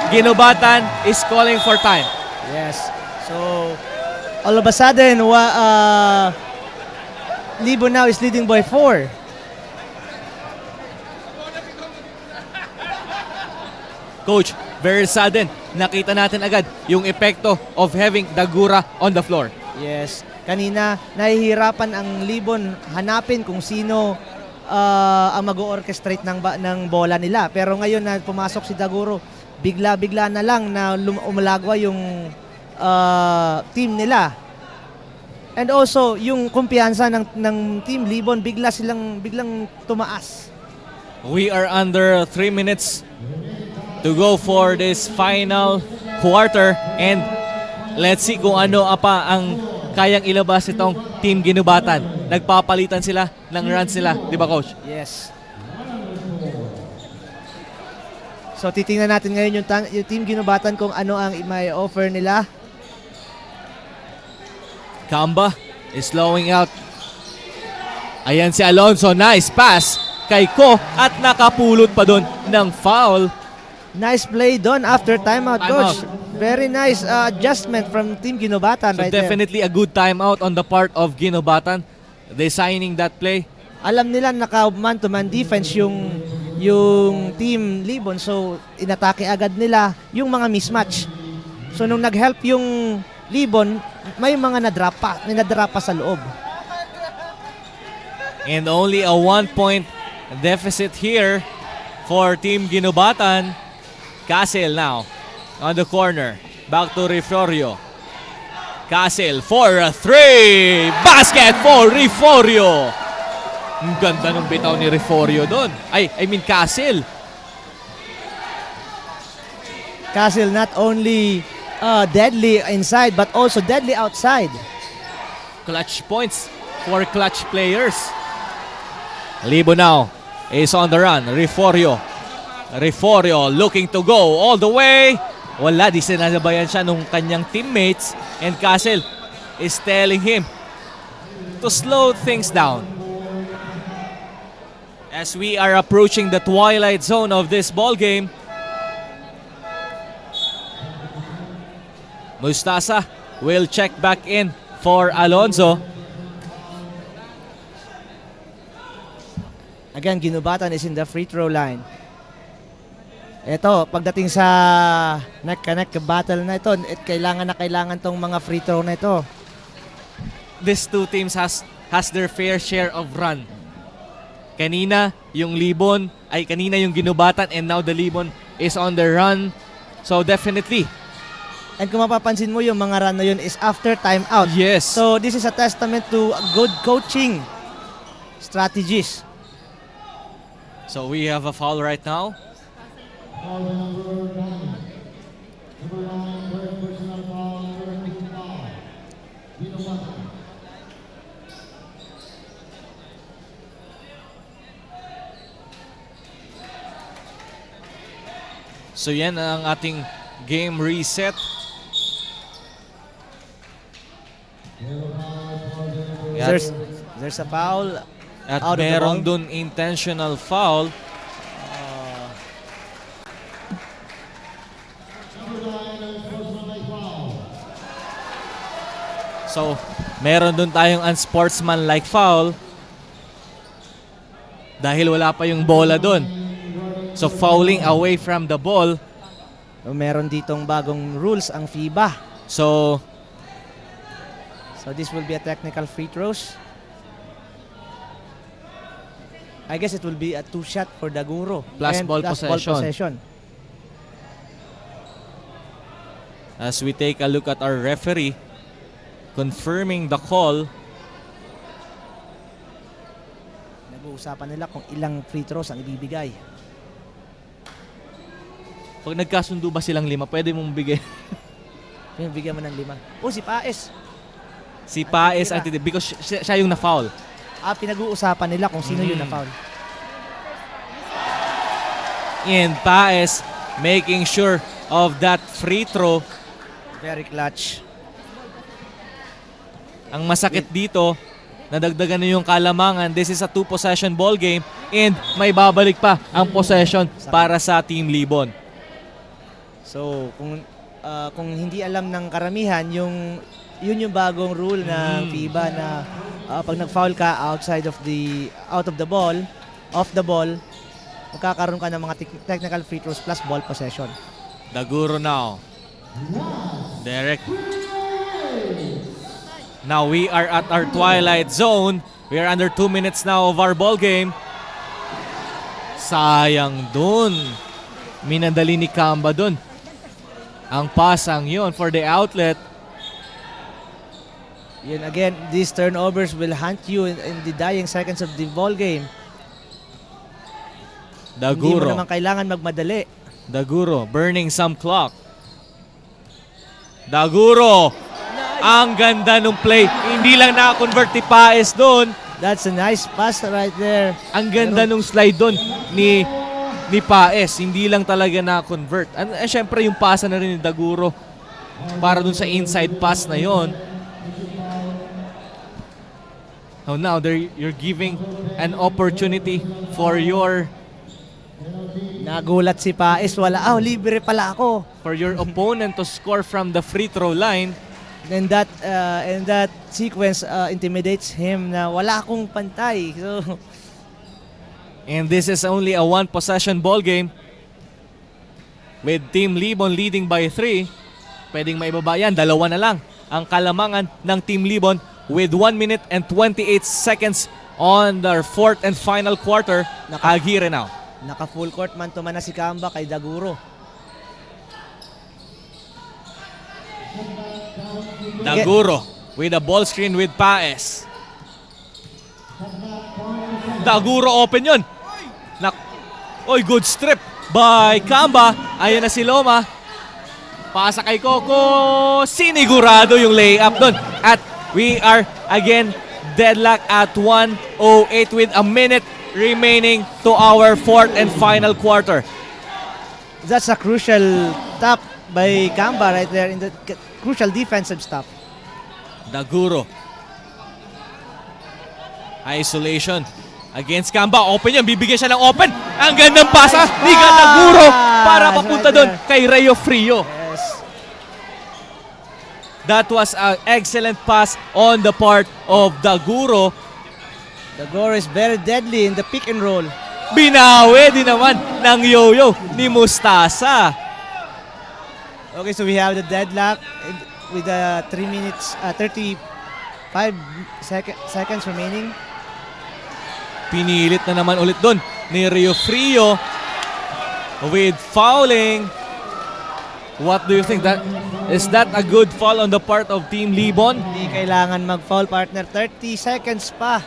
Ginubatan is calling for time. Yes. So, all of a sudden, Libo now is leading by 4. Coach, very sudden. Nakita natin agad yung epekto of having Dagura on the floor. Yes. Kanina, nahihirapan ang Libon hanapin kung sino ang mag-orchestrate ng bola nila. Pero ngayon na pumasok si Daguro, bigla-bigla na lang na umalagwa yung team nila. And also, yung kumpiyansa ng Team Libon, biglang tumaas. We are under 3 minutes to go for this final quarter, and let's see kung ano pa ang kayang ilabas itong Team Ginubatan. Nagpapalitan sila ng runs nila, di ba, Coach? Yes. So titingnan natin ngayon yung Team Ginubatan kung ano ang may offer nila. Kamba is slowing out. Ayan si Alonso, nice pass kay Ko at nakapulot pa doon ng foul. Nice play doon after timeout, Timeout. Coach. Very nice adjustment from Team Ginubatan So right there. definitely a good timeout on the part of Ginubatan, designing that play. Alam nila naka man-to-man defense yung Team Libon, so inatake agad nila yung mga mismatch. So nung nag-help yung Libon, may mga nadrap pa sa loob. And only a 1-point deficit here for Team Ginubatan. Castle now on the corner. Back to Reflorio. Castle for a 3. Basket for Reflorio. Ang ganda ng bitaw ni Reflorio doon. I mean Castle. Castle not only deadly inside but also deadly outside. Clutch points for clutch players. Libo now is on the run. Reflorio looking to go all the way. Wala, di sinasabayan siya nung kanyang teammates. And Castle is telling him to slow things down. As we are approaching the twilight zone of this ball game, Mustasa will check back in for Alonso. Again, Ginubatan is in the free throw line. Ito, pagdating sa neck-to-neck battle na ito, kailangan tong mga free throw na ito. These two teams has their fair share of run. Kanina yung Ginubatan, and now the Libon is on the run. So definitely. And kung mapapansin mo, yung mga run na yun is after timeout. Yes. So this is a testament to good coaching strategies. So we have a foul right now. So yan ang ating game reset. There's a foul. At out of the meron ball. dun intentional foul. So, meron dun tayong unsportsmanlike foul dahil wala pa yung bola dun. So, fouling away from the ball. Meron ditong bagong rules ang FIBA. So, So this will be a technical free throws. I guess it will be a 2-shot for Daguro. Plus And ball possession. possession. as we take a look at our referee confirming the call. Nag-uusapan nila kung ilang free throws ang ibibigay. Pag nagkasundo ba silang 5, pwede mong bigay. Bigyan mo ng 5. Oh, si Paes. Si Paes ang titip because siya yung na-foul. Pinag-uusapan nila kung sino yung na-foul. And Paes making sure of that free throw. Very clutch. Ang masakit dito, nadagdagan na yung kalamangan. This is a 2-possession ball game and may babalik pa ang possession para sa Team Libon. So, kung hindi alam ng karamihan, yun yung bagong rule ng FIBA na pag nag-foul ka out of the ball, magkakaroon ka ng mga technical free throws plus ball possession. Daguro now. Derek. Now we are at our twilight zone. We are under 2 minutes now of our ball game. Sayang dun. Minadali ni Kamba dun. Ang pasang yon for the outlet. Yun again, these turnovers will haunt you in the dying seconds of the ball game. Hindi mo Daguro. naman kailangan magmadali. Daguro burning some clock. Daguro. Ang ganda nung play. Hindi lang nakakonvert ni Paes doon. That's a nice pass right there. Ang ganda nung slide doon ni Paes. Hindi lang talaga na-convert. Syempre yung pasa na rin ni Daguro para dun sa inside pass na yon. Oh, now you're giving an opportunity for your Nagulat si Paes. Libre pala ako. opponent to score from the free throw line. And that sequence intimidates him na wala akong pantay. So, And this is only a 1-possession ball game with Team Libon leading by 3. Pwedeng maibaba yan. 2 na lang ang kalamangan ng Team Libon with 1 minute and 28 seconds on their 4th and final quarter. Nakagire now. naka full court man to man na si Kamba kay Daguro. Daguro with a ball screen with Paes. Daguro open yun. Good strip by Kamba. Ayun na si Loma. Pasa kay Coco. Sinigurado yung layup doon. At we are again deadlock at 1:08 with a minute remaining to our 4th and final quarter. That's a crucial stop by Kamba right there in the crucial defensive stop. Daguro. Isolation against Kamba. Open yan. Bibigyan siya ng open. Ang gandang pasa ni Daguro para papunta doon kay Rayo Frio. Yes. That was an excellent pass on the part of Daguro. Daguro is very deadly in the pick and roll. Binawi din naman ng yo-yo ni Mustasa. Okay, so we have the deadlock with 3 minutes, 35 seconds remaining. Pinilit na naman ulit doon ni Rio Frio with fouling. What do you think? Is that a good foul on the part of Team Libon? Hindi kailangan mag-foul, partner. 30 seconds pa.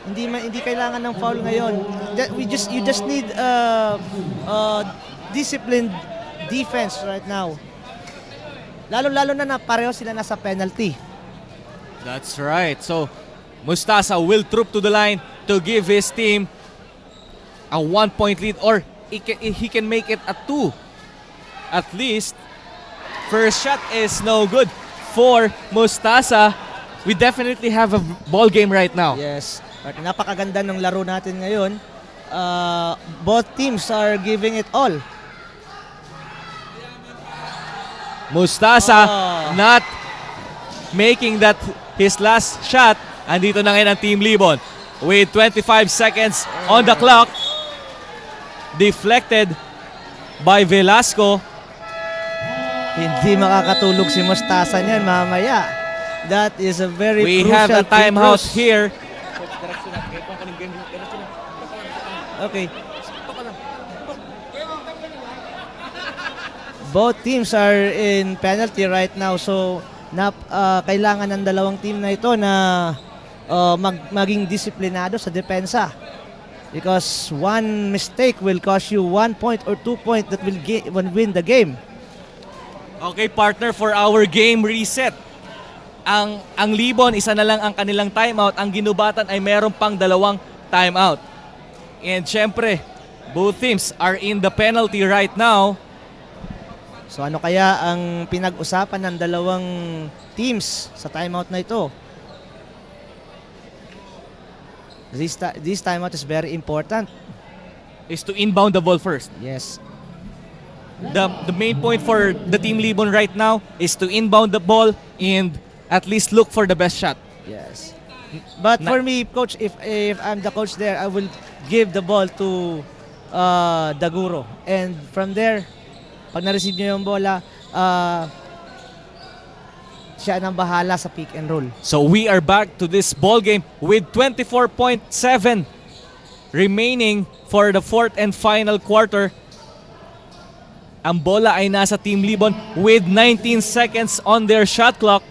Hindi kailangan ng foul ngayon. You just need disciplined defense right now. Lalo na pareho sila nasa penalty. That's right. So, Mustasa will troop to the line to give his team a 1-point lead or he can make it a 2. at least. First shot is no good for Mustasa. We definitely have a ball game right now. Yes. At napakaganda ng laro natin ngayon. Both teams are giving it all. Mustasa Oh. not making that his last shot. Andito na ngayon ang Team Libon with 25 seconds on the clock. Deflected by Velasco. Hindi makakatulog si Mustasa niyan mamaya. That is a very We crucial have a timeout free throws. here. Okay. Both teams are in penalty right now, so kailangan ng dalawang team na ito na maging disiplinado sa depensa. Because one mistake will cost you 1 point or 2 point that will win the game. Okay, partner, for our game reset. Ang Libon, isa na lang ang kanilang timeout. Ang Ginubatan ay meron pang 2 timeout. And syempre, both teams are in the penalty right now. So ano kaya ang pinag-usapan ng dalawang teams sa timeout na ito? This timeout is very important. Is to inbound the ball first. Yes. The main point for the Team Libon right now is to inbound the ball and at least look for the best shot. Yes. But for me, coach, if I'm the coach there, I will give the ball to Daguro. And from there, pag na-receive niyo yung bola, siya nang bahala sa pick and roll. So we are back to this ball game with 24.7 remaining for the fourth and final quarter. Ang bola ay nasa Team Libon with 19 seconds on their shot clock.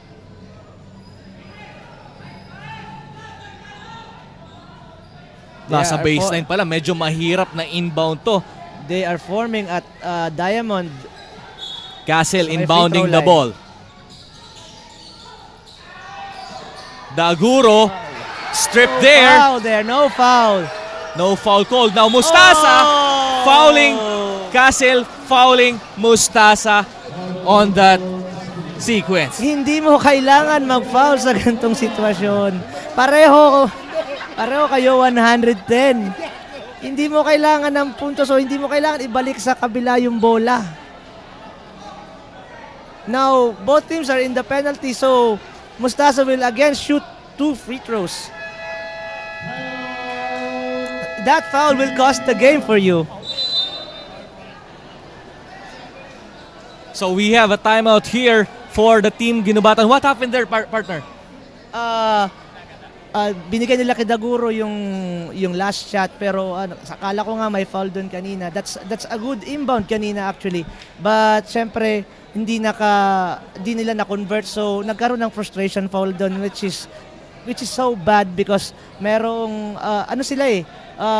Nasa baseline pala, medyo mahirap na inbound to. They are forming at Diamond. Castle Sa may inbounding free throw the line. ball. Daguro, stripped there. Foul there, no foul. No foul called. Now Mustasa fouling Castle, fouling Mustasa on that sequence. Hindi mo kailangan mag-foul sa ganitong sitwasyon. Pareho kayo 110. Hindi mo kailangan ng puntos o hindi mo kailangan ibalik sa kabila yung bola. Now, both teams are in the penalty, so Mustasa will again shoot 2 free throws. That foul will cost the game for you. So we have a timeout here for the Team Ginubatan. What happened there, partner? Binigay nila kay Daguro yung last shot, pero sakala ko nga may foul doon kanina. That's a good inbound kanina actually. But syempre hindi nila na-convert, so nagkaroon ng frustration foul doon, which is so bad because merong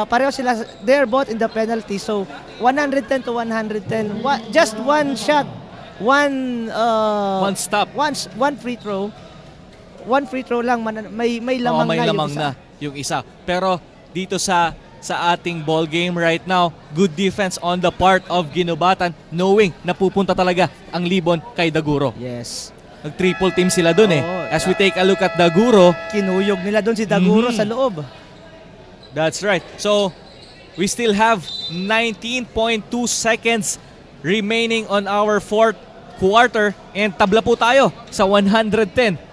pareho sila, they're both in the penalty, so 110 to 110, just one shot, one stop, one free throw. One free throw lang, may lamang may na lamang yung isa. Pero dito sa ating ball game right now, good defense on the part of Ginubatan, knowing na pupunta talaga ang Libon kay Daguro. Yes. Nag-triple team sila dun eh. Oo, As we take a look at Daguro, Kinuyog nila doon si Daguro sa loob. that's right. So, we still have 19.2 seconds remaining on our fourth quarter and tabla po tayo sa 110.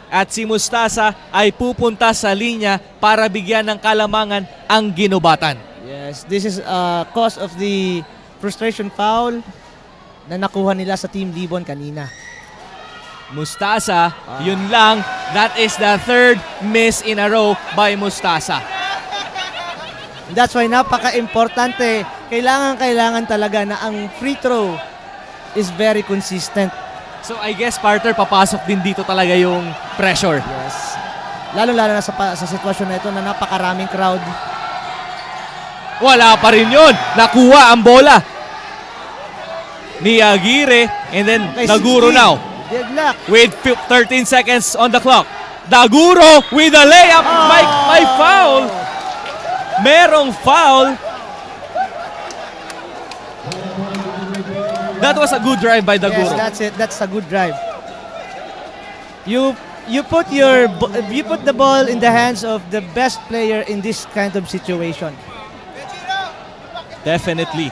At si Mustasa ay pupunta sa linya para bigyan ng kalamangan ang Ginubatan. Yes, this is cause of the frustration foul na nakuha nila sa Team Libon kanina. Mustasa, yun lang. That is the third miss in a row by Mustasa. That's why napaka-importante. Kailangan talaga na ang free throw is very consistent. So I guess, partner, papasok din dito talaga yung pressure. Yes. Lalo-lalo na sa sitwasyon na ito na napakaraming crowd. Wala pa rin yun. Nakuha ang bola ni Aguirre and then Okay, Daguro 16. now Deadlock. with 13 seconds on the clock. Daguro with a layup. May foul. Merong foul. That was a good drive by Yes, Daguro. that's it. That's a good drive. You put the ball in the hands of the best player in this kind of situation. Definitely.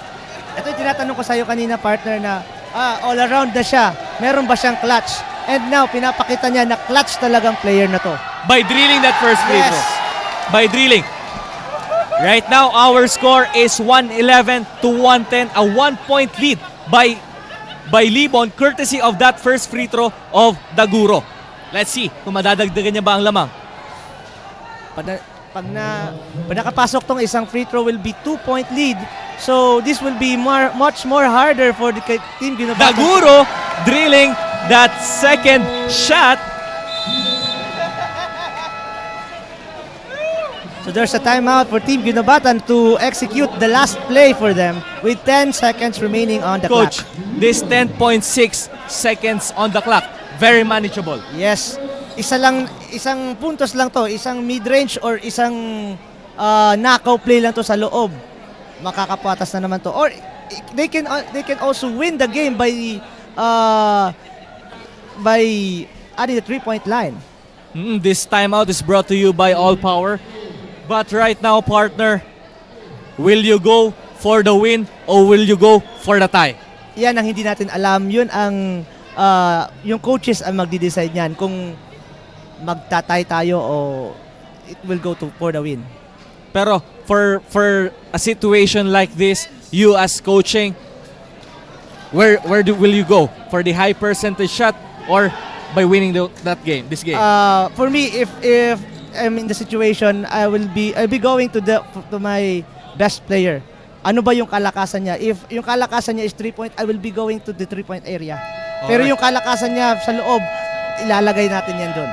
Ito yung tinatanong ko sa'yo kanina, partner, na all around na siya. Meron ba siyang clutch? And now, pinapakita niya na clutch talagang player na to. By drilling that first free Yes. throw. By drilling. Right now, our score is 111 to 110. A 1-point lead by Libon, courtesy of that first free throw of Daguro. Let's see kung madadagdagan niya ba ang lamang. Pag nakapasok tong isang free throw will be 2-point lead. So this will be much more harder for the team Ginobatan. Daguro drilling that second shot. So there's a timeout for Team Ginobatan to execute the last play for them with 10 seconds remaining on the Coach, clock. this 10.6 seconds on the clock, very manageable. Yes. Isang puntos lang to, isang mid-range or isang knockout play lang to sa loob. Makakapatas na naman to. Or they can also win the game by adding the 3-point line. This timeout is brought to you by All Power. But right now, partner, will you go for the win or will you go for the tie? Yan ang hindi natin alam. Yun ang yung coaches ang magdi-decide niyan kung magtatay tayo o it will go for the win. Pero for a situation like this, you as coaching, where will you go? For the high percentage shot or by winning this game? For me, if I'm in the situation, I'll be going to my best player. Ano ba yung kalakasan niya? If yung kalakasan niya is 3-point, I will be going to the 3-point area. Pero yung kalakasan niya sa loob, ilalagay natin yan doon.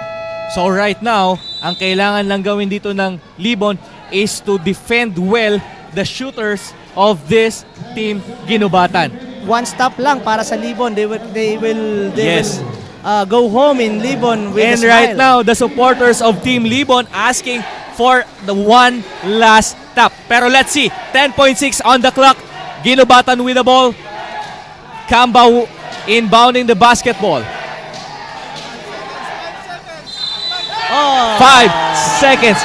So right now, ang kailangan lang gawin dito ng Libon is to defend well the shooters of this team Ginobatan. One stop lang para sa Libon. They will Yes. go home in Libon with And a smile. right now, the supporters of Team Libon asking for the one last tap. Pero let's see, 10.6 on the clock. Ginobatan with the ball. Kamba inbounding the basketball. 5 seconds.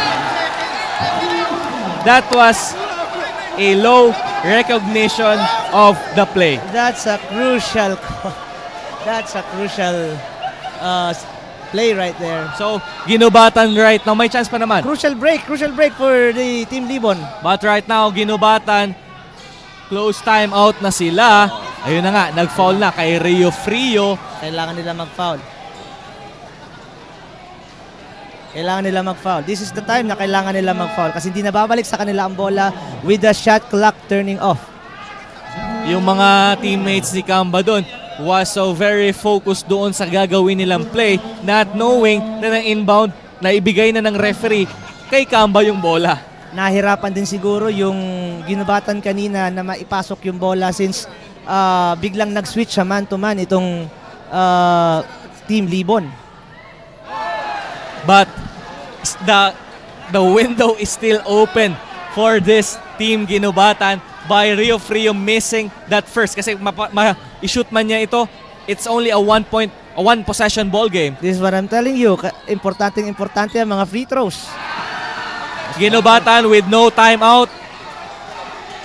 That was a low recognition of the play. That's a crucial play right there. So, Ginobatan right now, may chance pa naman. Crucial break for the Team Libon. But right now, Ginobatan, close time out na sila. Ayun na nga, nag-foul na kay Rio Frio. Kailangan nila mag-foul. This is the time na kailangan nila mag-foul kasi hindi nababalik sa kanila ang bola with the shot clock turning off. Yung mga teammates ni Kamba doon was so very focused doon sa gagawin nilang play, not knowing na ng inbound na ibigay na ng referee kay Kamba yung bola. Nahirapan din siguro yung Ginobatan kanina na maipasok yung bola since biglang nag-switch sa man-to-man itong Team Libon. But the window is still open for this Team Ginobatan by Rio Frio missing that first. Kasi i-shoot man niya ito, it's only a one possession ball game. This is what I'm telling you. Importante ang mga free throws. Ginobatan with no timeout.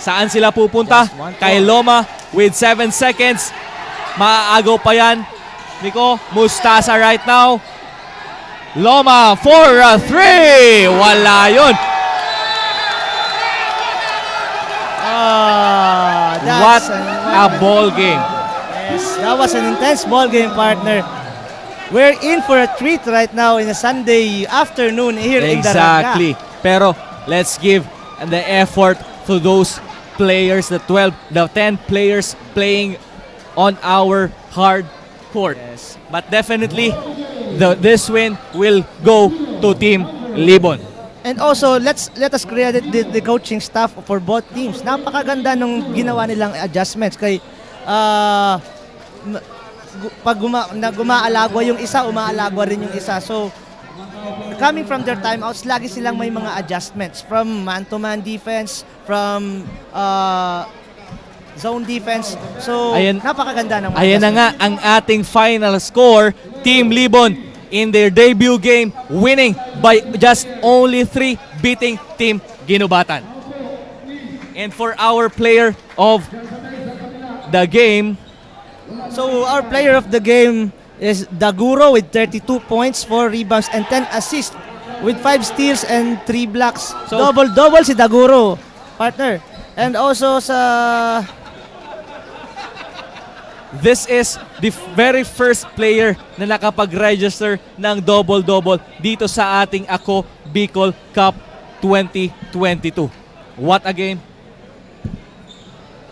Saan sila pupunta? Just 1-4. Kay Loma with 7 seconds. Maaagaw pa yan. Nico Mustasa right now. Loma for a 3. Wala yun. What a ball game. Yes, that was an intense ball game, partner. We're in for a treat right now in a Sunday afternoon here in Daraga. Exactly. Pero let's give the effort to those players, the 10 players playing on our hard court. Yes. But definitely, this win will go to Team Libon. And also, let us credit the coaching staff for both teams. Napakaganda nung ginawa nilang adjustments kay pag gumaalagwa yung isa, umaalagwa rin yung isa. So, coming from their timeouts, lagi silang may mga adjustments from man-to-man defense, from zone defense. So, Ayan. napakaganda ng mga Ayan na nga ang ating final score. Team Libon in their debut game winning by just only 3, beating Team Ginubatan. And for our player of the game, So, our player of the game is Daguro with 32 points, 4 rebounds, and 10 assists with 5 steals and 3 blocks. So- Double-double si Daguro, partner. And also sa... this is the very first player na nakapag-register ng double-double dito sa ating Ako Bicol Cup 2022. What a game!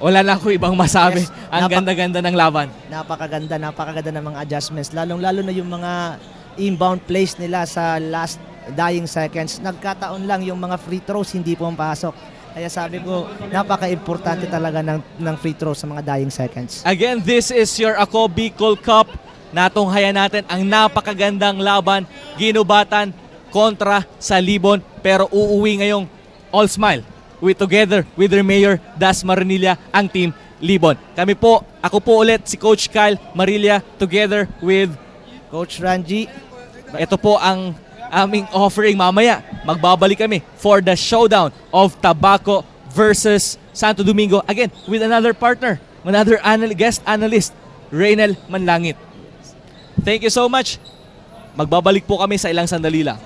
Wala na ako ibang masabi. Yes, Ang ganda-ganda ng laban. Napakaganda ng mga adjustments. Lalong-lalo na yung mga inbound plays nila sa last dying seconds. Nagkataon lang yung mga free throws hindi pumapasok. Kaya sabi ko, napaka-importante talaga ng free throws sa mga dying seconds. Again, this is your Ako Bicol Cup. Natunghayan natin ang napakagandang laban. Ginubatan kontra sa Libon. Pero uuwi ngayong all smile together with their mayor, Das Maranilla, ang Team Libon. Ako po ulit si Coach Kyle Marilla together with Coach Ranji, ito po ang aming offering mamaya. Magbabalik kami for the showdown of Tabaco versus Santo Domingo. Again, with another partner, another guest analyst, Reynel Manlangit. Thank you so much. Magbabalik po kami sa ilang sandali lang.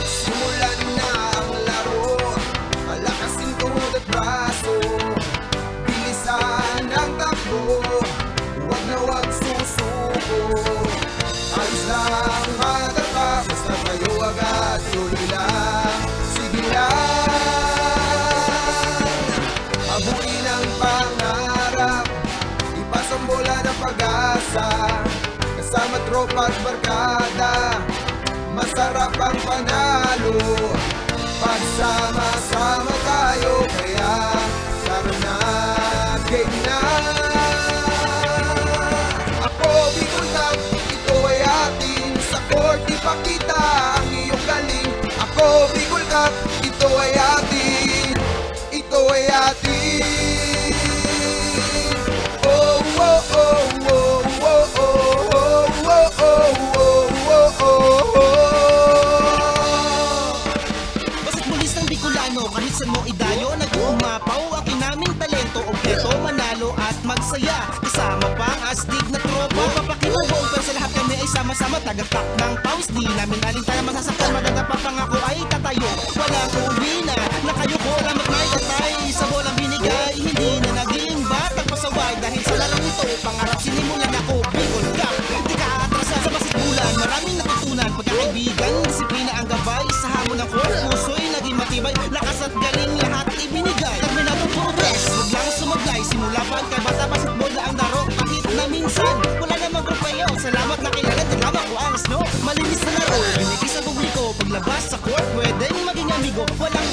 Simulan na ang laro, palakasin tuhod at braso, bilisan ang takbo, huwag na huwag susuko. Ayos lang madapa, basta tayo agad, tuloy lang, sige lang. Abuin ang pangarap, ipasang bola ng pag-asa, kasama tropa at barkada. Masarap ang panalo, pagsama-sama tayo, kaya tara na, game na. Ako Bicol Cup, ito ay atin, sa court ipakita ang iyong galing. Ako Bicol Cup, ito ay atin, ito ay atin. Oh, oh, oh, oh, oh, oh, oh, oh, oh, oh, oh, oh. Basta't mulis ng Bicolano, kahit saan mo idayo, nag-uumapaw ang kinaming talento, kompleto, manalo at magsaya. Kasama pa ang astig na tropa, papakita buong pero sa lahat kami ay sama-sama, tagatak ng paus. Di namin alintaya masasaktan, maganda pa pangako ay tatayo. Walang uwi na kayo ko, lamat na itatay, sa bolang binigay, hindi na naging batang pasaway. Dahil sa larong ito, pangarap sinimulan ako, Bicol Cup. Di ka aatrasan sa basketbulan, maraming natutunan, pagkakaibigan, disiplina ang gabay, sa hamon ng court, puso'y naging matibay, lakas at galing lahat ibinigay. Terminadong progress, huwag lang sumablay, simula pa kay bata basketball na ang laro, kahit na minsan, wala namang grupayo, salamat na kilala, dilama ko ang snow, malinis na laro, binigay sa publiko, paglabas sa court, pwedeng maging amigo, walang